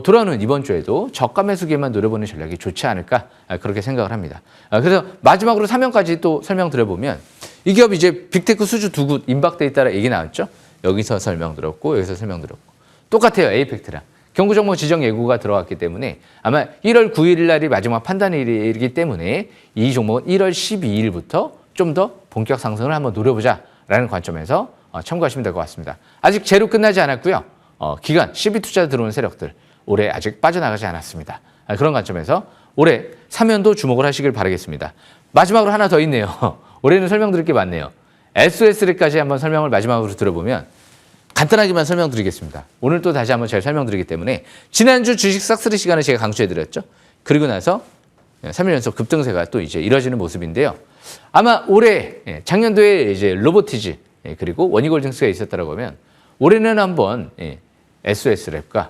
돌아오는 이번 주에도 저가 매수기에만 노려보는 전략이 좋지 않을까 그렇게 생각을 합니다. 그래서 마지막으로 3명까지 또 설명드려보면 이 기업 이제 빅테크 수주 두 곳 임박돼 있다라 얘기 나왔죠. 여기서 설명드렸고 여기서 설명드렸고 똑같아요. 에이펙트랑. 경고 종목 지정 예고가 들어왔기 때문에 아마 1월 9일 날이 마지막 판단일이기 때문에 이 종목은 1월 12일부터 좀 더 본격 상승을 한번 노려보자라는 관점에서 참고하시면 될 것 같습니다. 아직 제로 끝나지 않았고요. 기관, 시비 투자 들어온 세력들 올해 아직 빠져나가지 않았습니다. 그런 관점에서 올해 3연도 주목을 하시길 바라겠습니다. 마지막으로 하나 더 있네요. 올해는 설명드릴 게 많네요. SOS까지 한번 설명을 마지막으로 들어보면 간단하게만 설명드리겠습니다. 오늘 또 다시 한번 잘 설명드리기 때문에 지난주 주식 싹쓸이 시간에 제가 강조해드렸죠. 그리고 나서 3일 연속 급등세가 또 이제 이뤄지는 모습인데요. 아마 올해 작년도에 이제 로보티즈 그리고 원희골딩스가 있었다고 하면 올해는 한번 SOS랩과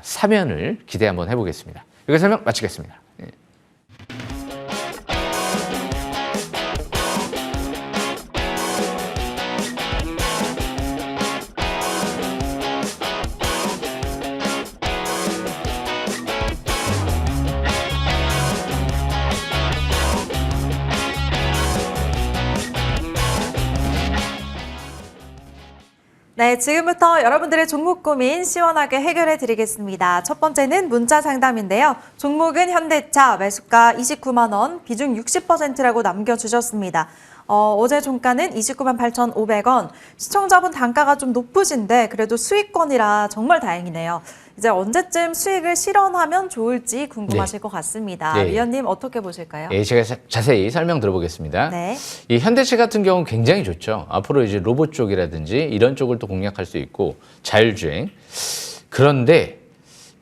3연을 기대 한번 해보겠습니다. 여기서 설명 마치겠습니다. 네, 지금부터 여러분들의 종목 고민 시원하게 해결해 드리겠습니다. 첫 번째는 문자 상담인데요. 종목은 현대차, 매수가 29만 원, 비중 60%라고 남겨주셨습니다. 어제 종가는 29만 8,500원. 시청자분 단가가 좀 높으신데 그래도 수익권이라 정말 다행이네요. 이제 언제쯤 수익을 실현하면 좋을지 궁금하실 것 같습니다. 네. 위원님 어떻게 보실까요? 예, 제가 자세히 설명 들어보겠습니다. 네. 이 현대차 같은 경우는 굉장히 좋죠. 앞으로 이제 로봇 쪽이라든지 이런 쪽을 또 공략할 수 있고 자율주행. 그런데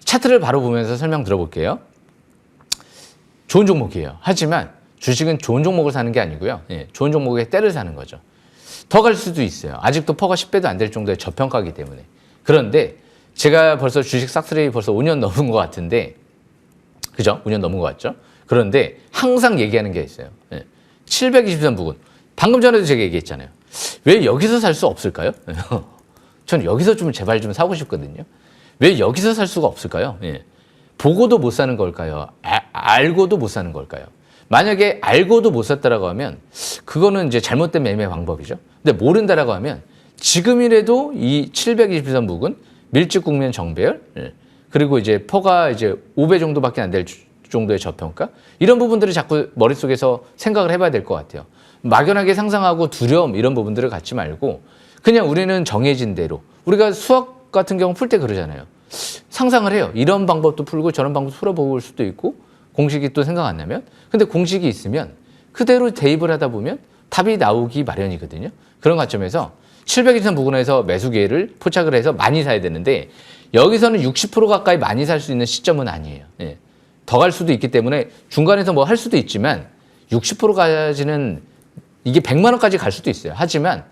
차트를 바로 보면서 설명 들어볼게요. 좋은 종목이에요. 하지만 주식은 좋은 종목을 사는 게 아니고요. 좋은 종목에 때를 사는 거죠. 더 갈 수도 있어요. 아직도 퍼가 10배도 안 될 정도의 저평가이기 때문에. 그런데 제가 벌써 주식 싹쓸이 벌써 5년 넘은 것 같은데, 그죠? 5년 넘은 것 같죠? 그런데 항상 얘기하는 게 있어요. 723 부근. 방금 전에도 제가 얘기했잖아요. 왜 여기서 살 수 없을까요? 전 여기서 좀 제발 좀 사고 싶거든요. 왜 여기서 살 수가 없을까요? 보고도 못 사는 걸까요? 알고도 못 사는 걸까요? 만약에 알고도 못 샀다라고 하면 그거는 이제 잘못된 매매 방법이죠. 근데 모른다라고 하면 지금이라도 이 723 부근 밀집 국면 정배열 그리고 이제 퍼가 이제 5배 정도밖에 안 될 정도의 저평가 이런 부분들을 자꾸 머릿속에서 생각을 해봐야 될 것 같아요. 막연하게 상상하고 두려움 이런 부분들을 갖지 말고 그냥 우리는 정해진 대로 우리가 수학 같은 경우 풀 때 그러잖아요. 상상을 해요. 이런 방법도 풀고 저런 방법도 풀어볼 수도 있고 공식이 또 생각 안 나면 근데 공식이 있으면 그대로 대입을 하다 보면 답이 나오기 마련이거든요. 그런 관점에서 700일선 부근에서 매수 기회를 포착을 해서 많이 사야 되는데 여기서는 60% 가까이 많이 살 수 있는 시점은 아니에요. 더 갈 수도 있기 때문에 중간에서 뭐 할 수도 있지만 60%까지는 이게 100만 원까지 갈 수도 있어요. 하지만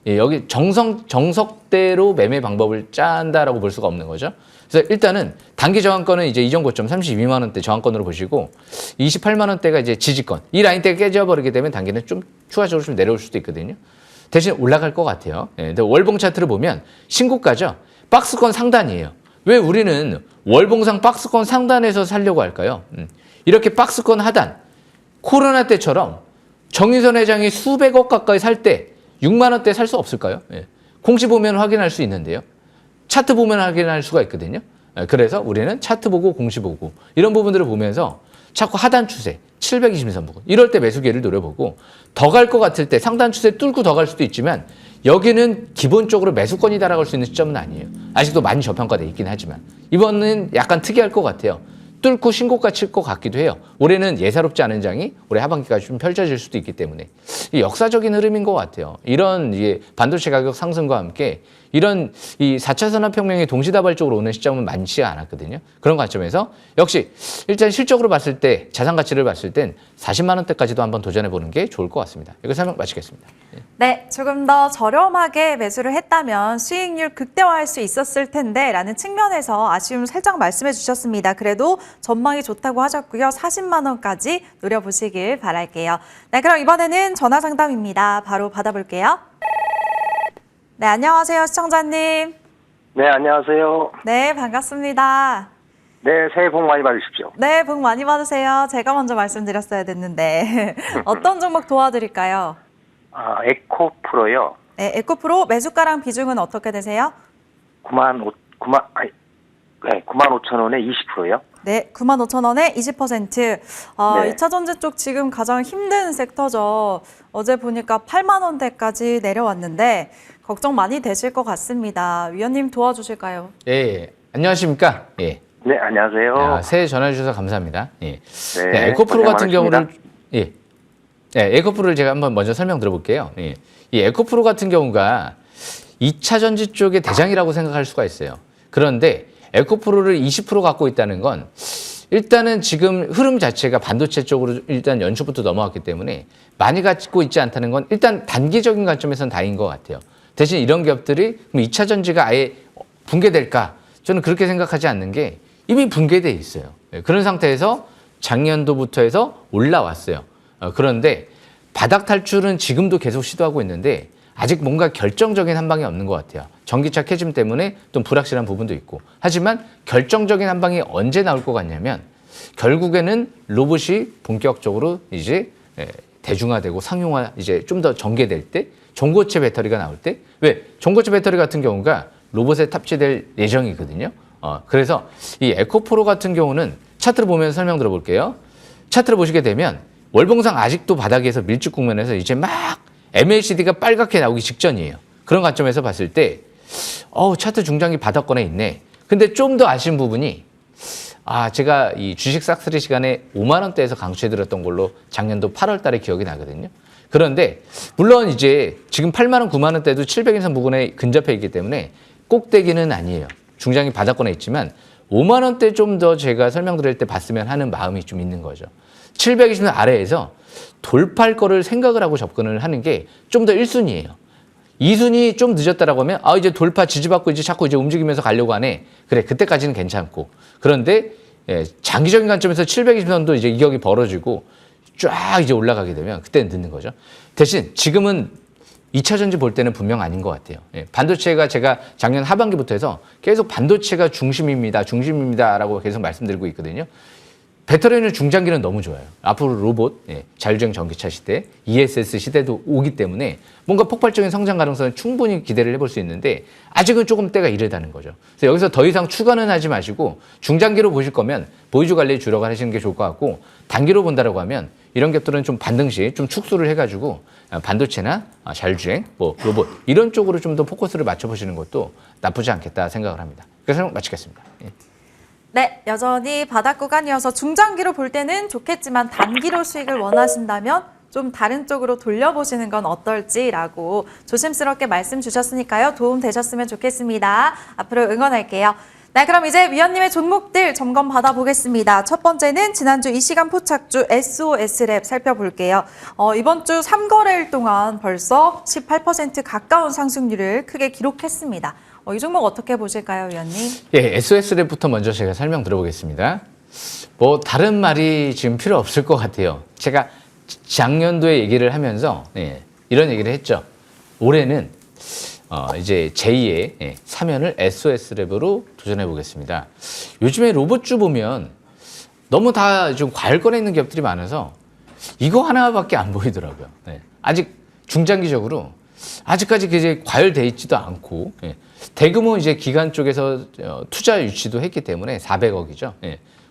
여기 정석대로 매매 방법을 짠다라고 볼 수가 없는 거죠. 그래서 일단은 단기 저항권은 이제 이전 고점 32만 원대 저항권으로 보시고 28만 원대가 이제 지지권. 이 라인대가 깨져버리게 되면 단기는 좀 추가적으로 좀 내려올 수도 있거든요. 대신 올라갈 것 같아요. 근데 월봉 차트를 보면 신고가죠. 박스권 상단이에요. 왜 우리는 월봉상 박스권 상단에서 살려고 할까요? 이렇게 박스권 하단, 코로나 때처럼 정의선 회장이 수백억 가까이 살 때 6만 원대 살 수 없을까요? 공시 보면 확인할 수 있는데요. 차트 보면 확인할 수가 있거든요. 그래서 우리는 차트 보고 공시 보고 이런 부분들을 보면서 자꾸 하단 추세 723 부근 이럴 때 매수 기회를 노려보고 더 갈 것 같을 때 상단 추세 뚫고 더 갈 수도 있지만 여기는 기본적으로 매수권이 달아갈 수 있는 시점은 아니에요. 아직도 많이 저평가돼 있긴 하지만 이번은 약간 특이할 것 같아요. 뚫고 신고가 칠 것 같기도 해요. 올해는 예사롭지 않은 장이 올해 하반기까지 좀 펼쳐질 수도 있기 때문에 역사적인 흐름인 것 같아요. 이런 반도체 가격 상승과 함께 이런 이 4차 산업혁명이 동시다발적으로 오는 시점은 많지 않았거든요. 그런 관점에서 역시 일단 실적으로 봤을 때 자산 가치를 봤을 땐 40만 원대까지도 한번 도전해 보는 게 좋을 것 같습니다. 여기서 설명 마치겠습니다. 네, 조금 더 저렴하게 매수를 했다면 수익률 극대화할 수 있었을 텐데 라는 측면에서 아쉬움 살짝 말씀해 주셨습니다. 그래도 전망이 좋다고 하셨고요. 40만 원까지 노려보시길 바랄게요. 네, 그럼 이번에는 전화 상담입니다. 바로 받아볼게요. 네, 안녕하세요, 시청자님. 네, 안녕하세요. 네, 반갑습니다. 네, 새해 복 많이 받으십시오. 네, 복 많이 받으세요. 제가 먼저 말씀드렸어야 됐는데 어떤 종목 도와드릴까요? 에코프로요. 네, 에코프로 매수가랑 비중은 어떻게 되세요? 9만 95,000원에 20%요. 네, 95,000원에 20%. 네. 2차 전지 쪽 지금 가장 힘든 섹터죠. 어제 보니까 8만 원대까지 내려왔는데 걱정 많이 되실 것 같습니다. 위원님 도와주실까요? 예, 안녕하십니까? 예. 네, 안녕하세요. 새해 전화 주셔서 감사합니다. 예. 네, 네, 에코프로 고생 같은 많으십니다. 경우를 예. 네, 에코프로를 제가 한번 먼저 설명 드려볼게요. 예. 이 에코프로 같은 경우가 2차 전지 쪽의 대장이라고 생각할 수가 있어요. 그런데 에코프로를 20% 갖고 있다는 건 일단은 지금 흐름 자체가 반도체 쪽으로 일단 연초부터 넘어왔기 때문에 많이 갖고 있지 않다는 건 일단 단기적인 관점에서는 다행인 것 같아요. 대신 이런 기업들이 2차 전지가 아예 붕괴될까? 저는 그렇게 생각하지 않는 게 이미 붕괴돼 있어요. 그런 상태에서 작년도부터 해서 올라왔어요. 그런데 바닥 탈출은 지금도 계속 시도하고 있는데 아직 뭔가 결정적인 한 방이 없는 것 같아요. 전기차 캐즘 때문에 좀 불확실한 부분도 있고. 하지만 결정적인 한 방이 언제 나올 것 같냐면 결국에는 로봇이 본격적으로 이제 대중화되고 상용화 이제 좀 더 전개될 때 전고체 배터리가 나올 때 왜? 전고체 배터리 같은 경우가 로봇에 탑재될 예정이거든요. 그래서 이 에코프로 같은 경우는 차트를 보면서 설명 들어볼게요. 차트를 보시게 되면 월봉상 아직도 바닥에서 밀집 국면에서 이제 막 MACD가 빨갛게 나오기 직전이에요. 그런 관점에서 봤을 때 차트 중장기 바닥권에 있네. 근데 좀 더 아쉬운 부분이 제가 이 주식 싹쓸이 시간에 5만 원대에서 강추해드렸던 걸로 작년도 8월 달에 기억이 나거든요. 그런데 물론 이제 지금 8만 원, 9만 원대도 700인선 부근에 근접해 있기 때문에 꼭대기는 아니에요. 중장기 바닥권에 있지만 5만 원대 좀 더 제가 설명드릴 때 봤으면 하는 마음이 좀 있는 거죠. 720원 아래에서 돌파할 거를 생각을 하고 접근을 하는 게 좀 더 1순위예요. 2순위 좀 늦었다라고 하면 이제 돌파 지지받고 이제 자꾸 이제 움직이면서 가려고 하네. 그래, 그때까지는 괜찮고. 그런데 장기적인 관점에서 720선도 이제 이격이 벌어지고 쫙 이제 올라가게 되면 그때는 늦는 거죠. 대신 지금은 2차 전지 볼 때는 분명 아닌 것 같아요. 반도체가 제가 작년 하반기부터 해서 계속 반도체가 중심입니다라고 계속 말씀드리고 있거든요. 배터리는 중장기는 너무 좋아요. 앞으로 로봇, 자율주행 전기차 시대, ESS 시대도 오기 때문에 뭔가 폭발적인 성장 가능성을 충분히 기대를 해볼 수 있는데 아직은 조금 때가 이르다는 거죠. 그래서 여기서 더 이상 추가는 하지 마시고 중장기로 보실 거면 보유주 관리에 주력을 하시는 게 좋을 것 같고 단기로 본다라고 하면 이런 것들은 좀 반등 시 좀 축소를 해가지고 반도체나 자율주행, 로봇 이런 쪽으로 좀 더 포커스를 맞춰보시는 것도 나쁘지 않겠다 생각을 합니다. 그래서 마치겠습니다. 네, 여전히 바닥 구간이어서 중장기로 볼 때는 좋겠지만 단기로 수익을 원하신다면 좀 다른 쪽으로 돌려보시는 건 어떨지라고 조심스럽게 말씀 주셨으니까요. 도움 되셨으면 좋겠습니다. 앞으로 응원할게요. 네, 그럼 이제 위원님의 종목들 점검 받아보겠습니다. 첫 번째는 지난주 이 시간 포착주 SOS랩 살펴볼게요. 이번 주 3거래일 동안 벌써 18% 가까운 상승률을 크게 기록했습니다. 이 종목 어떻게 보실까요, 위원님? SOS랩부터 먼저 제가 설명 들어보겠습니다. 다른 말이 지금 필요 없을 것 같아요. 제가 작년도에 얘기를 하면서 이런 얘기를 했죠. 올해는 이제 제2의 사면을 SOS랩으로 도전해 보겠습니다. 요즘에 로봇주 보면 너무 다 좀 과열권에 있는 기업들이 많아서 이거 하나밖에 안 보이더라고요. 아직 중장기적으로 아직까지 이제 과열돼 있지도 않고 대규모 이제 기관 쪽에서 투자 유치도 했기 때문에 400억이죠.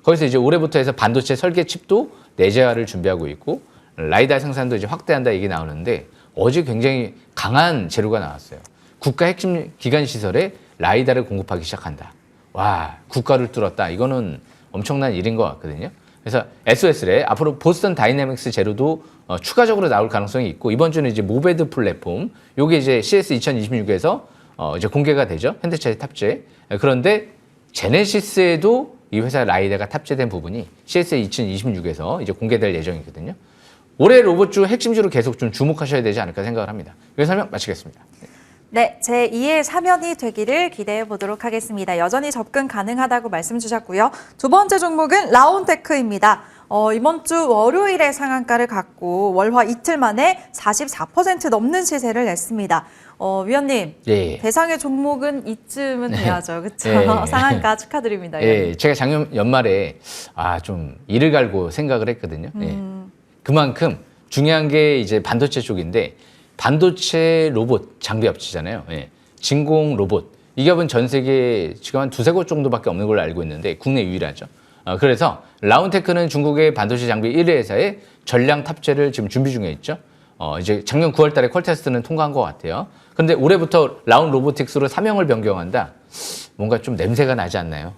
거기서 이제 올해부터 해서 반도체 설계 칩도 내재화를 준비하고 있고 라이다 생산도 이제 확대한다 얘기 나오는데 어제 굉장히 강한 재료가 나왔어요. 국가 핵심 기관 시설에 라이다를 공급하기 시작한다. 와, 국가를 뚫었다. 이거는 엄청난 일인 것 같거든요. 그래서 SOS래 앞으로 보스턴 다이내믹스 재료도 추가적으로 나올 가능성이 있고 이번 주는 이제 모베드 플랫폼 요게 이제 CS 2026에서 이제 공개가 되죠. 현대차에 탑재. 그런데 제네시스에도 이 회사 라이다가 탑재된 부분이 CS 2026에서 이제 공개될 예정이거든요. 올해 로봇주 핵심주로 계속 좀 주목하셔야 되지 않을까 생각을 합니다. 여기 설명 마치겠습니다. 네, 제2의 사면이 되기를 기대해 보도록 하겠습니다. 여전히 접근 가능하다고 말씀 주셨고요. 두 번째 종목은 라온테크입니다. 이번 주 월요일에 상한가를 갖고 월화 이틀 만에 44% 넘는 시세를 냈습니다. 위원님, 대상의 종목은 이쯤은 돼야죠. 그렇죠? 상한가 축하드립니다. 제가 작년 연말에 좀 이를 갈고 생각을 했거든요. 그만큼 중요한 게 이제 반도체 쪽인데 반도체 로봇 장비 업체잖아요. 진공 로봇 이 기업은 전 세계에 지금 한 두세 곳 정도밖에 없는 걸로 알고 있는데 국내 유일하죠. 그래서 라운테크는 중국의 반도체 장비 1위 회사의 전량 탑재를 지금 준비 중에 있죠. 이제 작년 9월 달에 퀄 테스트는 통과한 것 같아요. 그런데 올해부터 라운 로보틱스로 사명을 변경한다. 뭔가 좀 냄새가 나지 않나요?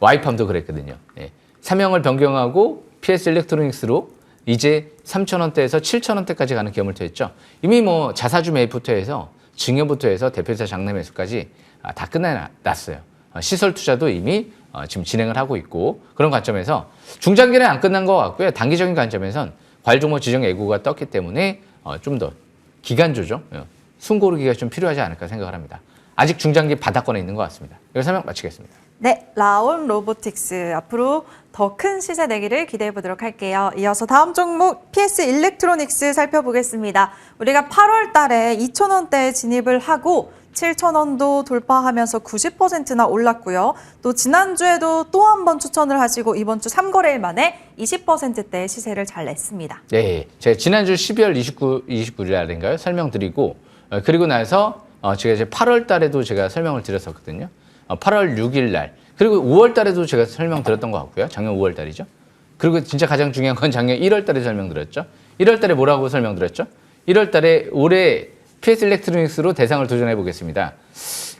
와이팜도 그랬거든요. 예. 사명을 변경하고 PS 일렉트로닉스로 이제 3,000원대에서 7,000원대까지 가는 기업을 투했죠. 이미 뭐 자사주 매입부터 해서 증여부터 해서 대표이사 장내 매수까지 다 끝내놨어요. 시설 투자도 이미 지금 진행을 하고 있고 그런 관점에서 중장기는 안 끝난 것 같고요. 단기적인 관점에선 과일종목 지정 예고가 떴기 때문에 좀 더 기간 조정, 숨 고르기가 좀 필요하지 않을까 생각을 합니다. 아직 중장기 바닥권에 있는 것 같습니다. 여기서 설명 마치겠습니다. 네, 라온 로보틱스 앞으로 더 큰 시세 내기를 기대해 보도록 할게요. 이어서 다음 종목 PS 일렉트로닉스 살펴보겠습니다. 우리가 8월 달에 2,000원대에 진입을 하고 7,000원도 돌파하면서 90%나 올랐고요. 또 지난주에도 또 한 번 추천을 하시고 이번 주 3거래일 만에 20%대 시세를 잘 냈습니다. 네, 제가 지난주 12월 29일 날인가요? 설명드리고 그리고 나서 제가 이제 8월 달에도 제가 설명을 드렸었거든요. 8월 6일 날 그리고 5월 달에도 제가 설명드렸던 것 같고요. 작년 5월 달이죠. 그리고 진짜 가장 중요한 건 작년 1월 달에 설명드렸죠. 1월 달에 뭐라고 설명드렸죠? 1월 달에 올해 PS 일렉트로닉스로 대상을 도전해 보겠습니다.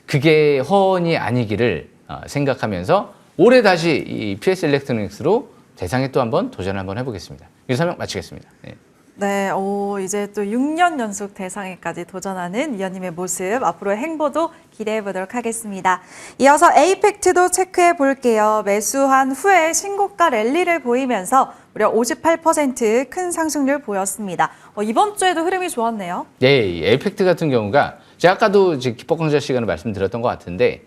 그게 허언이 아니기를 생각하면서 올해 다시 이 PS 일렉트로닉스로 대상에 또 한번 도전을 한번 해보겠습니다. 이 설명 마치겠습니다. 네. 네, 이제 또 6년 연속 대상에까지 도전하는 위원님의 모습, 앞으로의 행보도 기대해 보도록 하겠습니다. 이어서 에이펙트도 체크해 볼게요. 매수한 후에 신고가 랠리를 보이면서 무려 58% 큰 상승률 보였습니다. 이번 주에도 흐름이 좋았네요. 네, 에이펙트 같은 경우가 제가 아까도 기법 강좌 시간에 말씀드렸던 것 같은데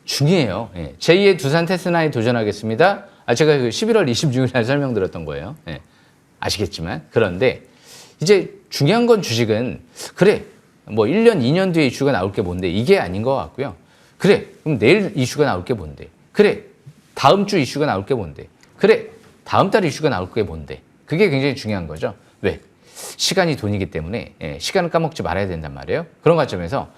중요해요. 예, 제2의 두산 테스나에 도전하겠습니다. 제가 그 11월 26일 날 설명드렸던 거예요. 예. 아시겠지만 그런데 이제 중요한 건 주식은 그래 뭐 1년 2년 뒤에 이슈가 나올 게 뭔데 이게 아닌 것 같고요. 그래 그럼 내일 이슈가 나올 게 뭔데 그래 다음 주 이슈가 나올 게 뭔데 그래 다음 달 이슈가 나올 게 뭔데 그게 굉장히 중요한 거죠. 왜? 시간이 돈이기 때문에 시간을 까먹지 말아야 된단 말이에요. 그런 관점에서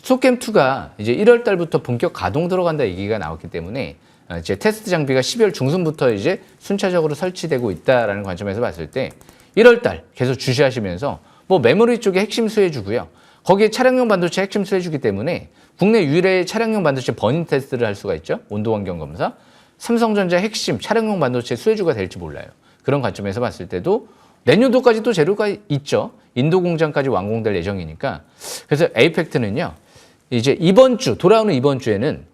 소캠2가 이제 1월 달부터 본격 가동 들어간다 얘기가 나왔기 때문에 이제 테스트 장비가 12월 중순부터 이제 순차적으로 설치되고 있다라는 관점에서 봤을 때 1월 달 계속 주시하시면서 뭐 메모리 쪽에 핵심 수혜주고요. 거기에 차량용 반도체 핵심 수혜주기 때문에 국내 유일의 차량용 반도체 버닝 테스트를 할 수가 있죠. 온도 환경 검사. 삼성전자 핵심 차량용 반도체 수혜주가 될지 몰라요. 그런 관점에서 봤을 때도 내년도까지 또 재료가 있죠. 인도 공장까지 완공될 예정이니까. 그래서 에이펙트는요. 이제 이번 주 돌아오는 이번 주에는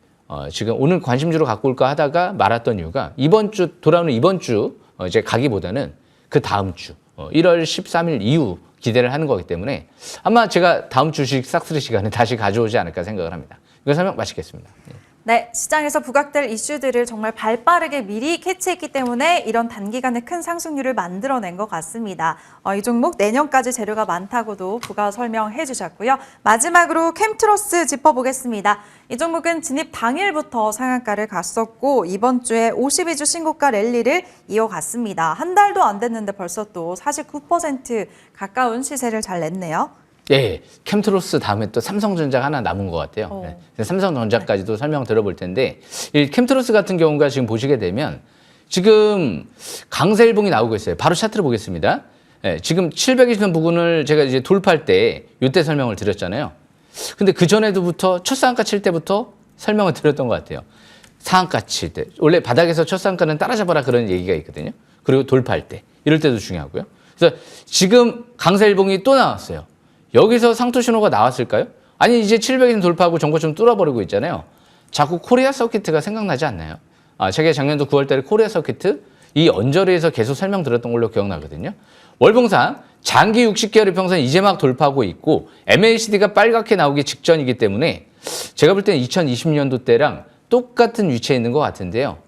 지금 오늘 관심주로 갖고 올까 하다가 말았던 이유가 돌아오는 이번 주 이제 가기보다는 그 다음 주 1월 13일 이후 기대를 하는 거기 때문에 아마 제가 다음 주식 싹쓸이 시간에 다시 가져오지 않을까 생각을 합니다. 이거 설명 마치겠습니다. 네, 시장에서 부각될 이슈들을 정말 발빠르게 미리 캐치했기 때문에 이런 단기간에 큰 상승률을 만들어낸 것 같습니다. 이 종목 내년까지 재료가 많다고도 부가 설명해 주셨고요. 마지막으로 캠트로스 짚어보겠습니다. 이 종목은 진입 당일부터 상한가를 갔었고 이번 주에 52주 신고가 랠리를 이어갔습니다. 한 달도 안 됐는데 벌써 또 49% 가까운 시세를 잘 냈네요. 예, 캠트로스 다음에 또 삼성전자가 하나 남은 것 같아요. 네, 삼성전자까지도 설명 들어볼 텐데 이 캠트로스 같은 경우가 지금 보시게 되면 지금 강세일봉이 나오고 있어요. 바로 차트를 보겠습니다. 예, 지금 720선 부근을 제가 이제 돌파할 때 이때 설명을 드렸잖아요. 근데 그 전에도부터 첫 상한가 칠 때부터 설명을 드렸던 것 같아요. 상한가 칠 때 원래 바닥에서 첫 상한가는 따라잡아라 그런 얘기가 있거든요. 그리고 돌파할 때 이럴 때도 중요하고요. 그래서 지금 강세일봉이 또 나왔어요. 여기서 상투 신호가 나왔을까요? 아니 이제 700인 돌파하고 정고점 뚫어버리고 있잖아요. 자꾸 코리아 서키트가 생각나지 않나요? 제가 작년도 9월 달에 코리아 서키트 이 언저리에서 계속 설명드렸던 걸로 기억나거든요. 월봉상 장기 60개월 이평선 이제 막 돌파하고 있고 MACD가 빨갛게 나오기 직전이기 때문에 제가 볼 때는 2020년도 때랑 똑같은 위치에 있는 것 같은데요.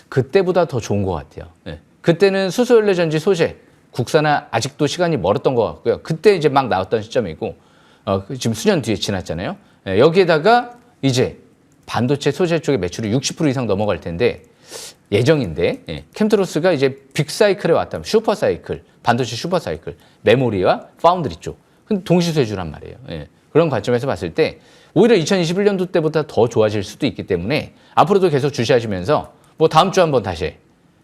그때보다 더 좋은 것 같아요. 네. 그때는 수소연료전지 소재 국산화 아직도 시간이 멀었던 것 같고요. 그때 이제 막 나왔던 시점이고 지금 수년 뒤에 지났잖아요. 여기에다가 이제 반도체 소재 쪽의 매출이 60% 이상 넘어갈 텐데 예정인데 캠트로스가 이제 빅사이클에 왔다면 슈퍼사이클, 반도체 슈퍼사이클, 메모리와 파운드리 쪽. 근데 동시소해주란 말이에요. 그런 관점에서 봤을 때 오히려 2021년도 때보다 더 좋아질 수도 있기 때문에 앞으로도 계속 주시하시면서 뭐 다음 주 한번 다시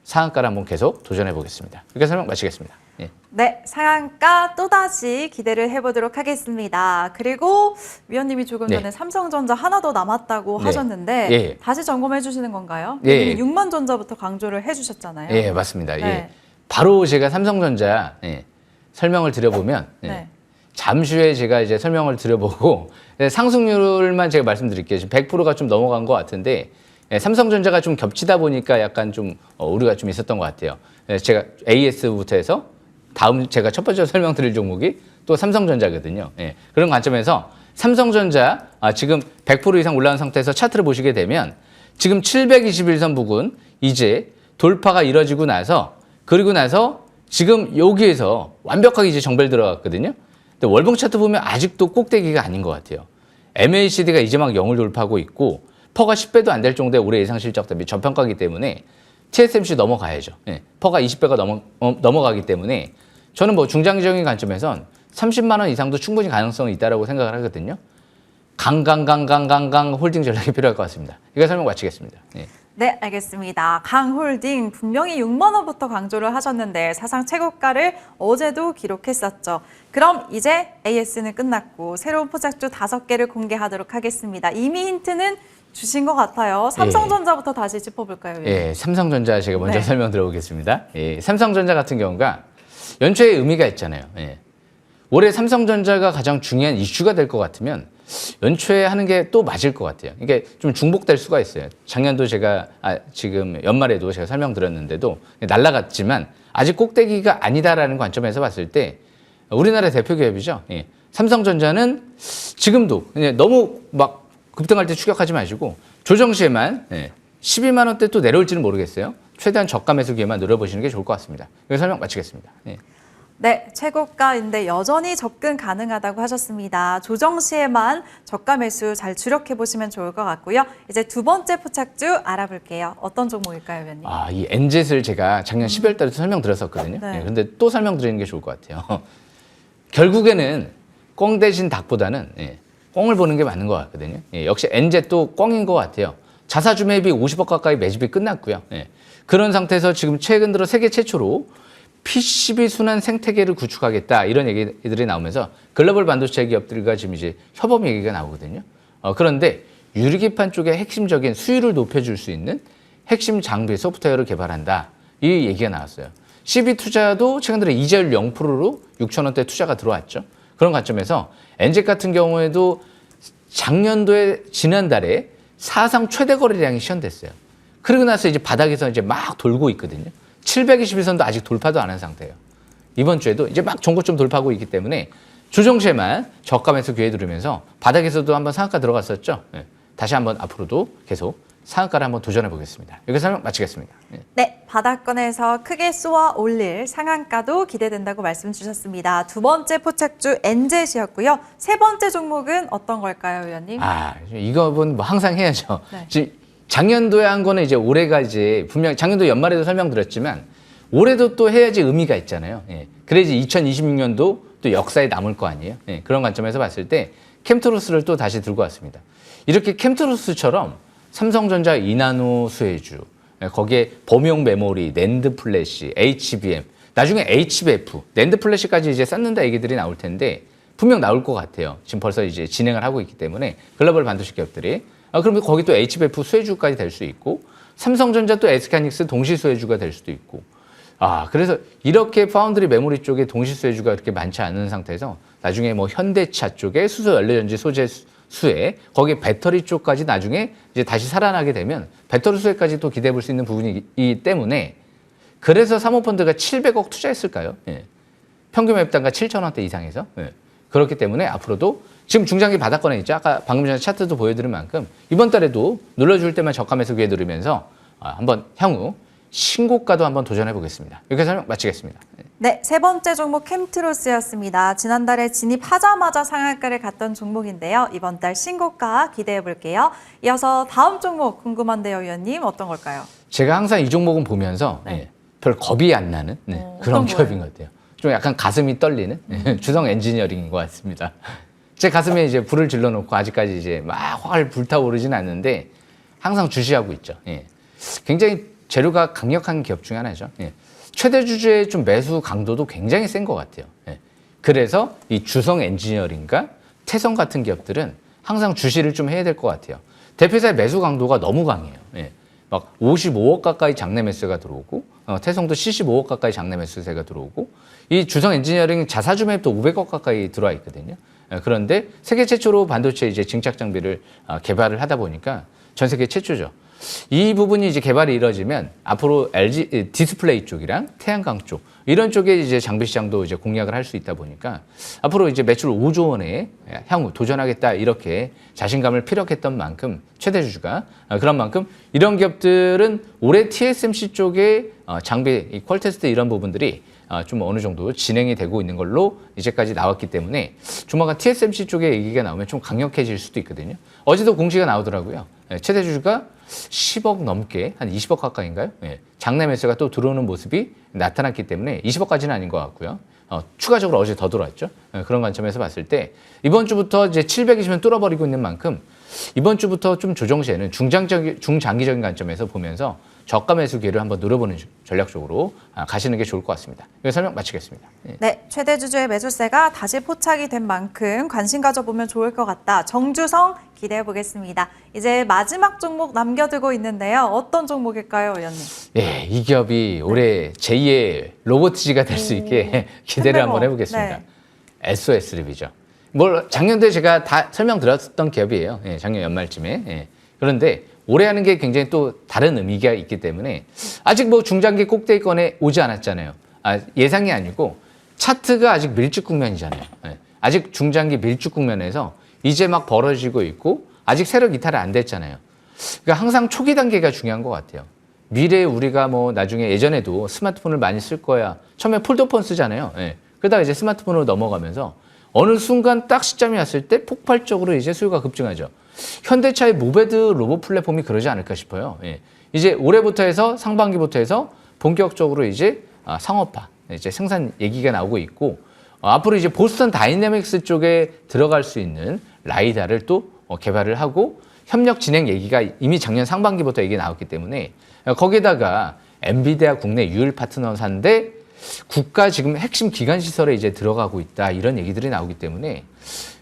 상한가를 한번 계속 도전해 보겠습니다. 이렇게 설명 마치겠습니다. 예. 네, 상한가 또다시 기대를 해보도록 하겠습니다. 그리고 위원님이 조금 네. 전에 삼성전자 하나 더 남았다고 네. 하셨는데 예. 다시 점검해 주시는 건가요? 예. 6만전자부터 강조를 해주셨잖아요. 예, 맞습니다. 네. 예. 바로 제가 삼성전자 설명을 드려보면 네. 잠시 후에 제가 이제 설명을 드려보고 상승률만 제가 말씀드릴게요. 지금 100%가 좀 넘어간 것 같은데 삼성전자가 좀 겹치다 보니까 약간 좀 우려가 좀 있었던 것 같아요. 제가 AS부터 해서 다음 제가 첫 번째 설명드릴 종목이 또 삼성전자거든요. 그런 관점에서 삼성전자 지금 100% 이상 올라온 상태에서 차트를 보시게 되면 지금 721선 부근 이제 돌파가 이뤄지고 나서 그리고 나서 지금 여기에서 완벽하게 이제 정벨 들어갔거든요. 근데 월봉 차트 보면 아직도 꼭대기가 아닌 것 같아요. MACD가 이제 막 0을 돌파하고 있고 퍼가 10배도 안 될 정도의 올해 예상 실적 대비 저평가이기 때문에 TSMC 넘어가야죠. 퍼가 20배가 넘어가기 때문에 저는 뭐 중장기적인 관점에선 30만 원 이상도 충분히 가능성이 있다고 생각을 하거든요. 강강 홀딩 전략이 필요할 것 같습니다. 이거 설명 마치겠습니다. 네, 알겠습니다. 강홀딩 분명히 6만 원부터 강조를 하셨는데 사상 최고가를 어제도 기록했었죠. 그럼 이제 AS는 끝났고 새로운 포착주 5개를 공개하도록 하겠습니다. 이미 힌트는 주신 것 같아요. 삼성전자부터 다시 짚어볼까요? 예, 삼성전자 제가 먼저 네. 설명 드려보겠습니다. 삼성전자 같은 경우가 연초에 의미가 있잖아요. 올해 삼성전자가 가장 중요한 이슈가 될 것 같으면 연초에 하는 게 또 맞을 것 같아요. 이게 좀 중복될 수가 있어요. 작년도 제가 지금 연말에도 제가 설명드렸는데도 날라갔지만 아직 꼭대기가 아니다라는 관점에서 봤을 때 우리나라 대표 기업이죠. 삼성전자는 지금도 너무 막 급등할 때 추격하지 마시고 조정 시에만 12만 원대 또 내려올지는 모르겠어요. 최대한 저가 매수 기회만 노려보시는 게 좋을 것 같습니다. 여기서 설명 마치겠습니다. 네, 최고가인데 여전히 접근 가능하다고 하셨습니다. 조정 시에만 저가 매수 잘 주력해 보시면 좋을 것 같고요. 이제 두 번째 포착주 알아볼게요. 어떤 종목일까요, 위원님? 이 엔젯을 제가 작년 12월 달에 설명드렸었거든요. 네. 근데 또 설명드리는 게 좋을 것 같아요. 결국에는 꽁 대신 닭보다는 꽁을 보는 게 맞는 것 같거든요. 역시 엔젯도 꽁인 것 같아요. 자사주 매입이 50억 가까이 매집이 끝났고요. 그런 상태에서 지금 최근 들어 세계 최초로 PCB 순환 생태계를 구축하겠다 이런 얘기들이 나오면서 글로벌 반도체 기업들과 지금 이제 협업 얘기가 나오거든요. 그런데 유리기판 쪽에 핵심적인 수율을 높여줄 수 있는 핵심 장비 소프트웨어를 개발한다 이 얘기가 나왔어요. CB 투자도 최근 들어 이자율 0%로 6천 원대 투자가 들어왔죠. 그런 관점에서 엔젯 같은 경우에도 작년도에 지난달에 사상 최대 거래량이 시현됐어요. 그러고 나서 이제 바닥에서 이제 막 돌고 있거든요. 721선도 아직 돌파도 안 한 상태예요. 이번 주에도 이제 막 전고점 돌파하고 있기 때문에 조정시에만 저가 매수 기회 누리면서 바닥에서도 한번 상한가 들어갔었죠. 다시 한번 앞으로도 계속 상한가를 한번 도전해 보겠습니다. 여기서 설명 마치겠습니다. 네, 바닥권에서 크게 쏘아 올릴 상한가도 기대된다고 말씀 주셨습니다. 두 번째 포착주 엔젯이었고요. 세 번째 종목은 어떤 걸까요, 위원님? 이건 뭐 항상 해야죠. 네. 지금 작년도에 한 거는 이제 올해가 이제 분명 작년도 연말에도 설명드렸지만 올해도 또 해야지 의미가 있잖아요. 그래야지 2026년도 또 역사에 남을 거 아니에요. 그런 관점에서 봤을 때 캠트로스를 또 다시 들고 왔습니다. 이렇게 캠트로스처럼 삼성전자 이나노 수혜주, 거기에 범용 메모리, 낸드 플래시, HBM, 나중에 HBF, 낸드 플래시까지 이제 쌓는다 얘기들이 나올 텐데 분명 나올 것 같아요. 지금 벌써 이제 진행을 하고 있기 때문에 글로벌 반도체 기업들이 그러면 거기 또 HBF 수혜주까지 될 수 있고 삼성전자 또 SK하이닉스 동시 수혜주가 될 수도 있고 그래서 이렇게 파운드리 메모리 쪽에 동시 수혜주가 그렇게 많지 않은 상태에서 나중에 뭐 현대차 쪽에 수소 연료전지 소재 수혜 거기에 배터리 쪽까지 나중에 이제 다시 살아나게 되면 배터리 수혜까지 또 기대해 볼 수 있는 부분이기 때문에 그래서 사모펀드가 700억 투자했을까요? 평균 매입단가 7천 원대 이상에서 그렇기 때문에 앞으로도 지금 중장기 바닥권에 있죠. 아까 방금 전에 차트도 보여드린 만큼 이번 달에도 눌러줄 때만 저가 매수 기회 누리면서 한번 향후 신고가도 한번 도전해 보겠습니다. 이렇게 설명 마치겠습니다. 네, 세 번째 종목 캠트로스였습니다. 지난달에 진입하자마자 상한가를 갔던 종목인데요. 이번 달 신고가 기대해 볼게요. 이어서 다음 종목 궁금한데요, 위원님. 어떤 걸까요? 제가 항상 이 종목은 보면서 별 겁이 안 나는 그런 어떤 기업인 거예요? 것 같아요. 좀 약간 가슴이 떨리는 주성 엔지니어링인 것 같습니다. 제 가슴에 이제 불을 질러놓고 아직까지 이제 막 활 불타오르진 않는데 항상 주시하고 있죠. 예. 굉장히 재료가 강력한 기업 중에 하나죠. 예. 최대 주주의 좀 매수 강도도 굉장히 센 것 같아요. 예. 그래서 이 주성 엔지니어링과 태성 같은 기업들은 항상 주시를 좀 해야 될 것 같아요. 대표사의 매수 강도가 너무 강해요. 예. 막 55억 가까이 장내 매수가 들어오고 태성도 75억 가까이 장내 매수세가 들어오고 이 주성 엔지니어링 자사주 매입도 500억 가까이 들어와 있거든요. 그런데 세계 최초로 반도체 이제 증착 장비를 개발을 하다 보니까 전 세계 최초죠. 이 부분이 이제 개발이 이루어지면 앞으로 LG 디스플레이 쪽이랑 태양광 쪽 이런 쪽에 이제 장비 시장도 이제 공략을 할 수 있다 보니까 앞으로 이제 매출 5조 원에 향후 도전하겠다 이렇게 자신감을 피력했던 만큼 최대 주주가 그런 만큼 이런 기업들은 올해 TSMC 쪽에 장비 이 퀄테스트 이런 부분들이 좀 어느 정도 진행이 되고 있는 걸로 이제까지 나왔기 때문에 조만간 TSMC 쪽에 얘기가 나오면 좀 강력해질 수도 있거든요. 어제도 공시가 나오더라고요. 최대 주주가 10억 넘게 한 20억 가까이인가요? 장내 매수가 또 들어오는 모습이 나타났기 때문에 20억까지는 아닌 것 같고요. 추가적으로 어제 더 들어왔죠. 그런 관점에서 봤을 때 이번 주부터 이제 720은 뚫어버리고 있는 만큼 이번 주부터 좀 조정 시에는 중장기적인 관점에서 보면서 저가 매수 기회를 한번 노려보는 전략적으로 가시는 게 좋을 것 같습니다. 여기 설명 마치겠습니다. 네, 최대 주주의 매수세가 다시 포착이 된 만큼 관심 가져보면 좋을 것 같다. 정주성 기대해 보겠습니다. 이제 마지막 종목 남겨두고 있는데요. 어떤 종목일까요, 의원님? 예, 이 기업이 올해 제2의 로보티지가 될 수 있게 기대를 한번 해보겠습니다. 네. SOS랩이죠. 작년도에 제가 다 설명드렸던 기업이에요. 작년 연말쯤에. 그런데 올해 하는 게 굉장히 또 다른 의미가 있기 때문에 아직 중장기 꼭대기권에 오지 않았잖아요. 예상이 아니고 차트가 아직 밀집 국면이잖아요. 아직 중장기 밀집 국면에서 이제 막 벌어지고 있고 아직 세력 이탈이 안 됐잖아요. 그러니까 항상 초기 단계가 중요한 것 같아요. 미래에 우리가 나중에 예전에도 스마트폰을 많이 쓸 거야. 처음에 폴더폰 쓰잖아요. 그러다가 이제 스마트폰으로 넘어가면서 어느 순간 딱 시점이 왔을 때 폭발적으로 이제 수요가 급증하죠. 현대차의 모베드 로봇 플랫폼이 그러지 않을까 싶어요. 이제 올해부터 해서 상반기부터 해서 본격적으로 이제 상업화, 이제 생산 얘기가 나오고 있고 앞으로 이제 보스턴 다이내믹스 쪽에 들어갈 수 있는 라이다를 또 개발을 하고 협력 진행 얘기가 이미 작년 상반기부터 얘기 나왔기 때문에 거기에다가 엔비디아 국내 유일 파트너사인데 국가 지금 핵심 기관 시설에 이제 들어가고 있다 이런 얘기들이 나오기 때문에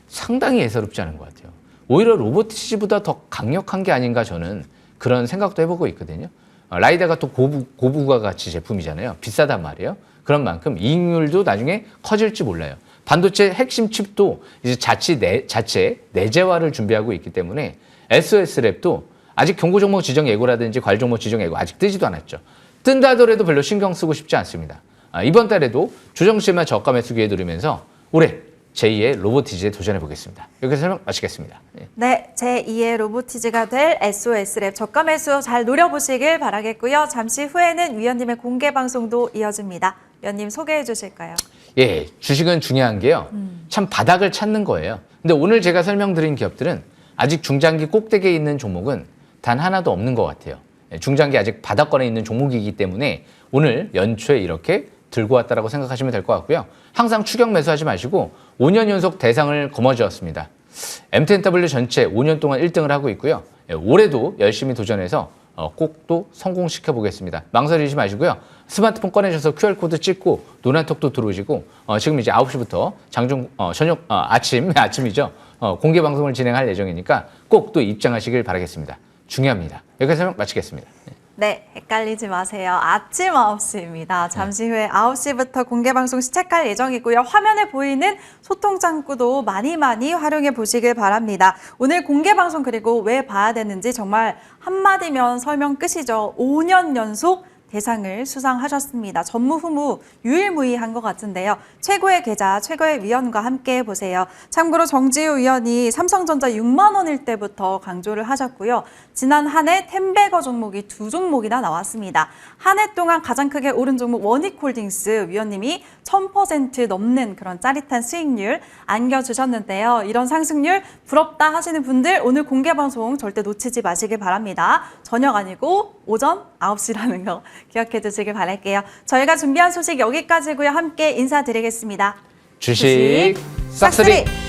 상당히 예사롭지 않은 것 같아요. 오히려 로보티지보다 더 강력한 게 아닌가 저는 그런 생각도 해보고 있거든요. 라이다가 또 고부가 가치 제품이잖아요. 비싸단 말이에요. 그런 만큼 이익률도 나중에 커질지 몰라요. 반도체 핵심 칩도 이제 자체 내재화를 준비하고 있기 때문에 SOS랩도 아직 경고 종목 지정 예고라든지 과일 종목 지정 예고 아직 뜨지도 않았죠. 뜬다 하더라도 별로 신경 쓰고 싶지 않습니다. 이번 달에도 조정시에만 저가 매수 기회 누리면서 올해 제2의 로보티지에 도전해 보겠습니다. 여기서 설명 마치겠습니다. 네, 제2의 로보티지가 될 SOS랩 저가 매수 잘 노려보시길 바라겠고요. 잠시 후에는 위원님의 공개 방송도 이어집니다. 위원님 소개해 주실까요? 예, 주식은 중요한 게요. 참 바닥을 찾는 거예요. 근데 오늘 제가 설명드린 기업들은 아직 중장기 꼭대기에 있는 종목은 단 하나도 없는 것 같아요. 중장기 아직 바닥권에 있는 종목이기 때문에 오늘 연초에 이렇게 들고 왔다라고 생각하시면 될 것 같고요. 항상 추격 매수하지 마시고 5년 연속 대상을 거머쥐었습니다. M10W 전체 5년 동안 1등을 하고 있고요. 올해도 열심히 도전해서 꼭 또 성공시켜 보겠습니다. 망설이지 마시고요. 스마트폰 꺼내셔서 QR코드 찍고 노란톡도 들어오시고 지금 이제 9시부터 아침이죠. 공개 방송을 진행할 예정이니까 꼭 또 입장하시길 바라겠습니다. 중요합니다. 여기서 설명 마치겠습니다. 네, 헷갈리지 마세요. 아침 9시입니다. 잠시 후에 9시부터 공개방송 시작할 예정이고요. 화면에 보이는 소통창구도 많이 활용해 보시길 바랍니다. 오늘 공개방송 그리고 왜 봐야 되는지 정말 한마디면 설명 끝이죠. 5년 연속 대상을 수상하셨습니다. 전무후무 유일무이한 것 같은데요. 최고의 계좌, 최고의 위원과 함께 보세요. 참고로 정지우 위원이 삼성전자 6만 원일 때부터 강조를 하셨고요. 지난 한 해 텐베거 종목이 2종목이나 나왔습니다. 한 해 동안 가장 크게 오른 종목 원익홀딩스 위원님이 1000% 넘는 그런 짜릿한 수익률 안겨주셨는데요. 이런 상승률 부럽다 하시는 분들 오늘 공개방송 절대 놓치지 마시길 바랍니다. 저녁 아니고 오전 9시라는 거 기억해 두시길 바랄게요. 저희가 준비한 소식 여기까지고요. 함께 인사드리겠습니다. 주식 싹쓸이!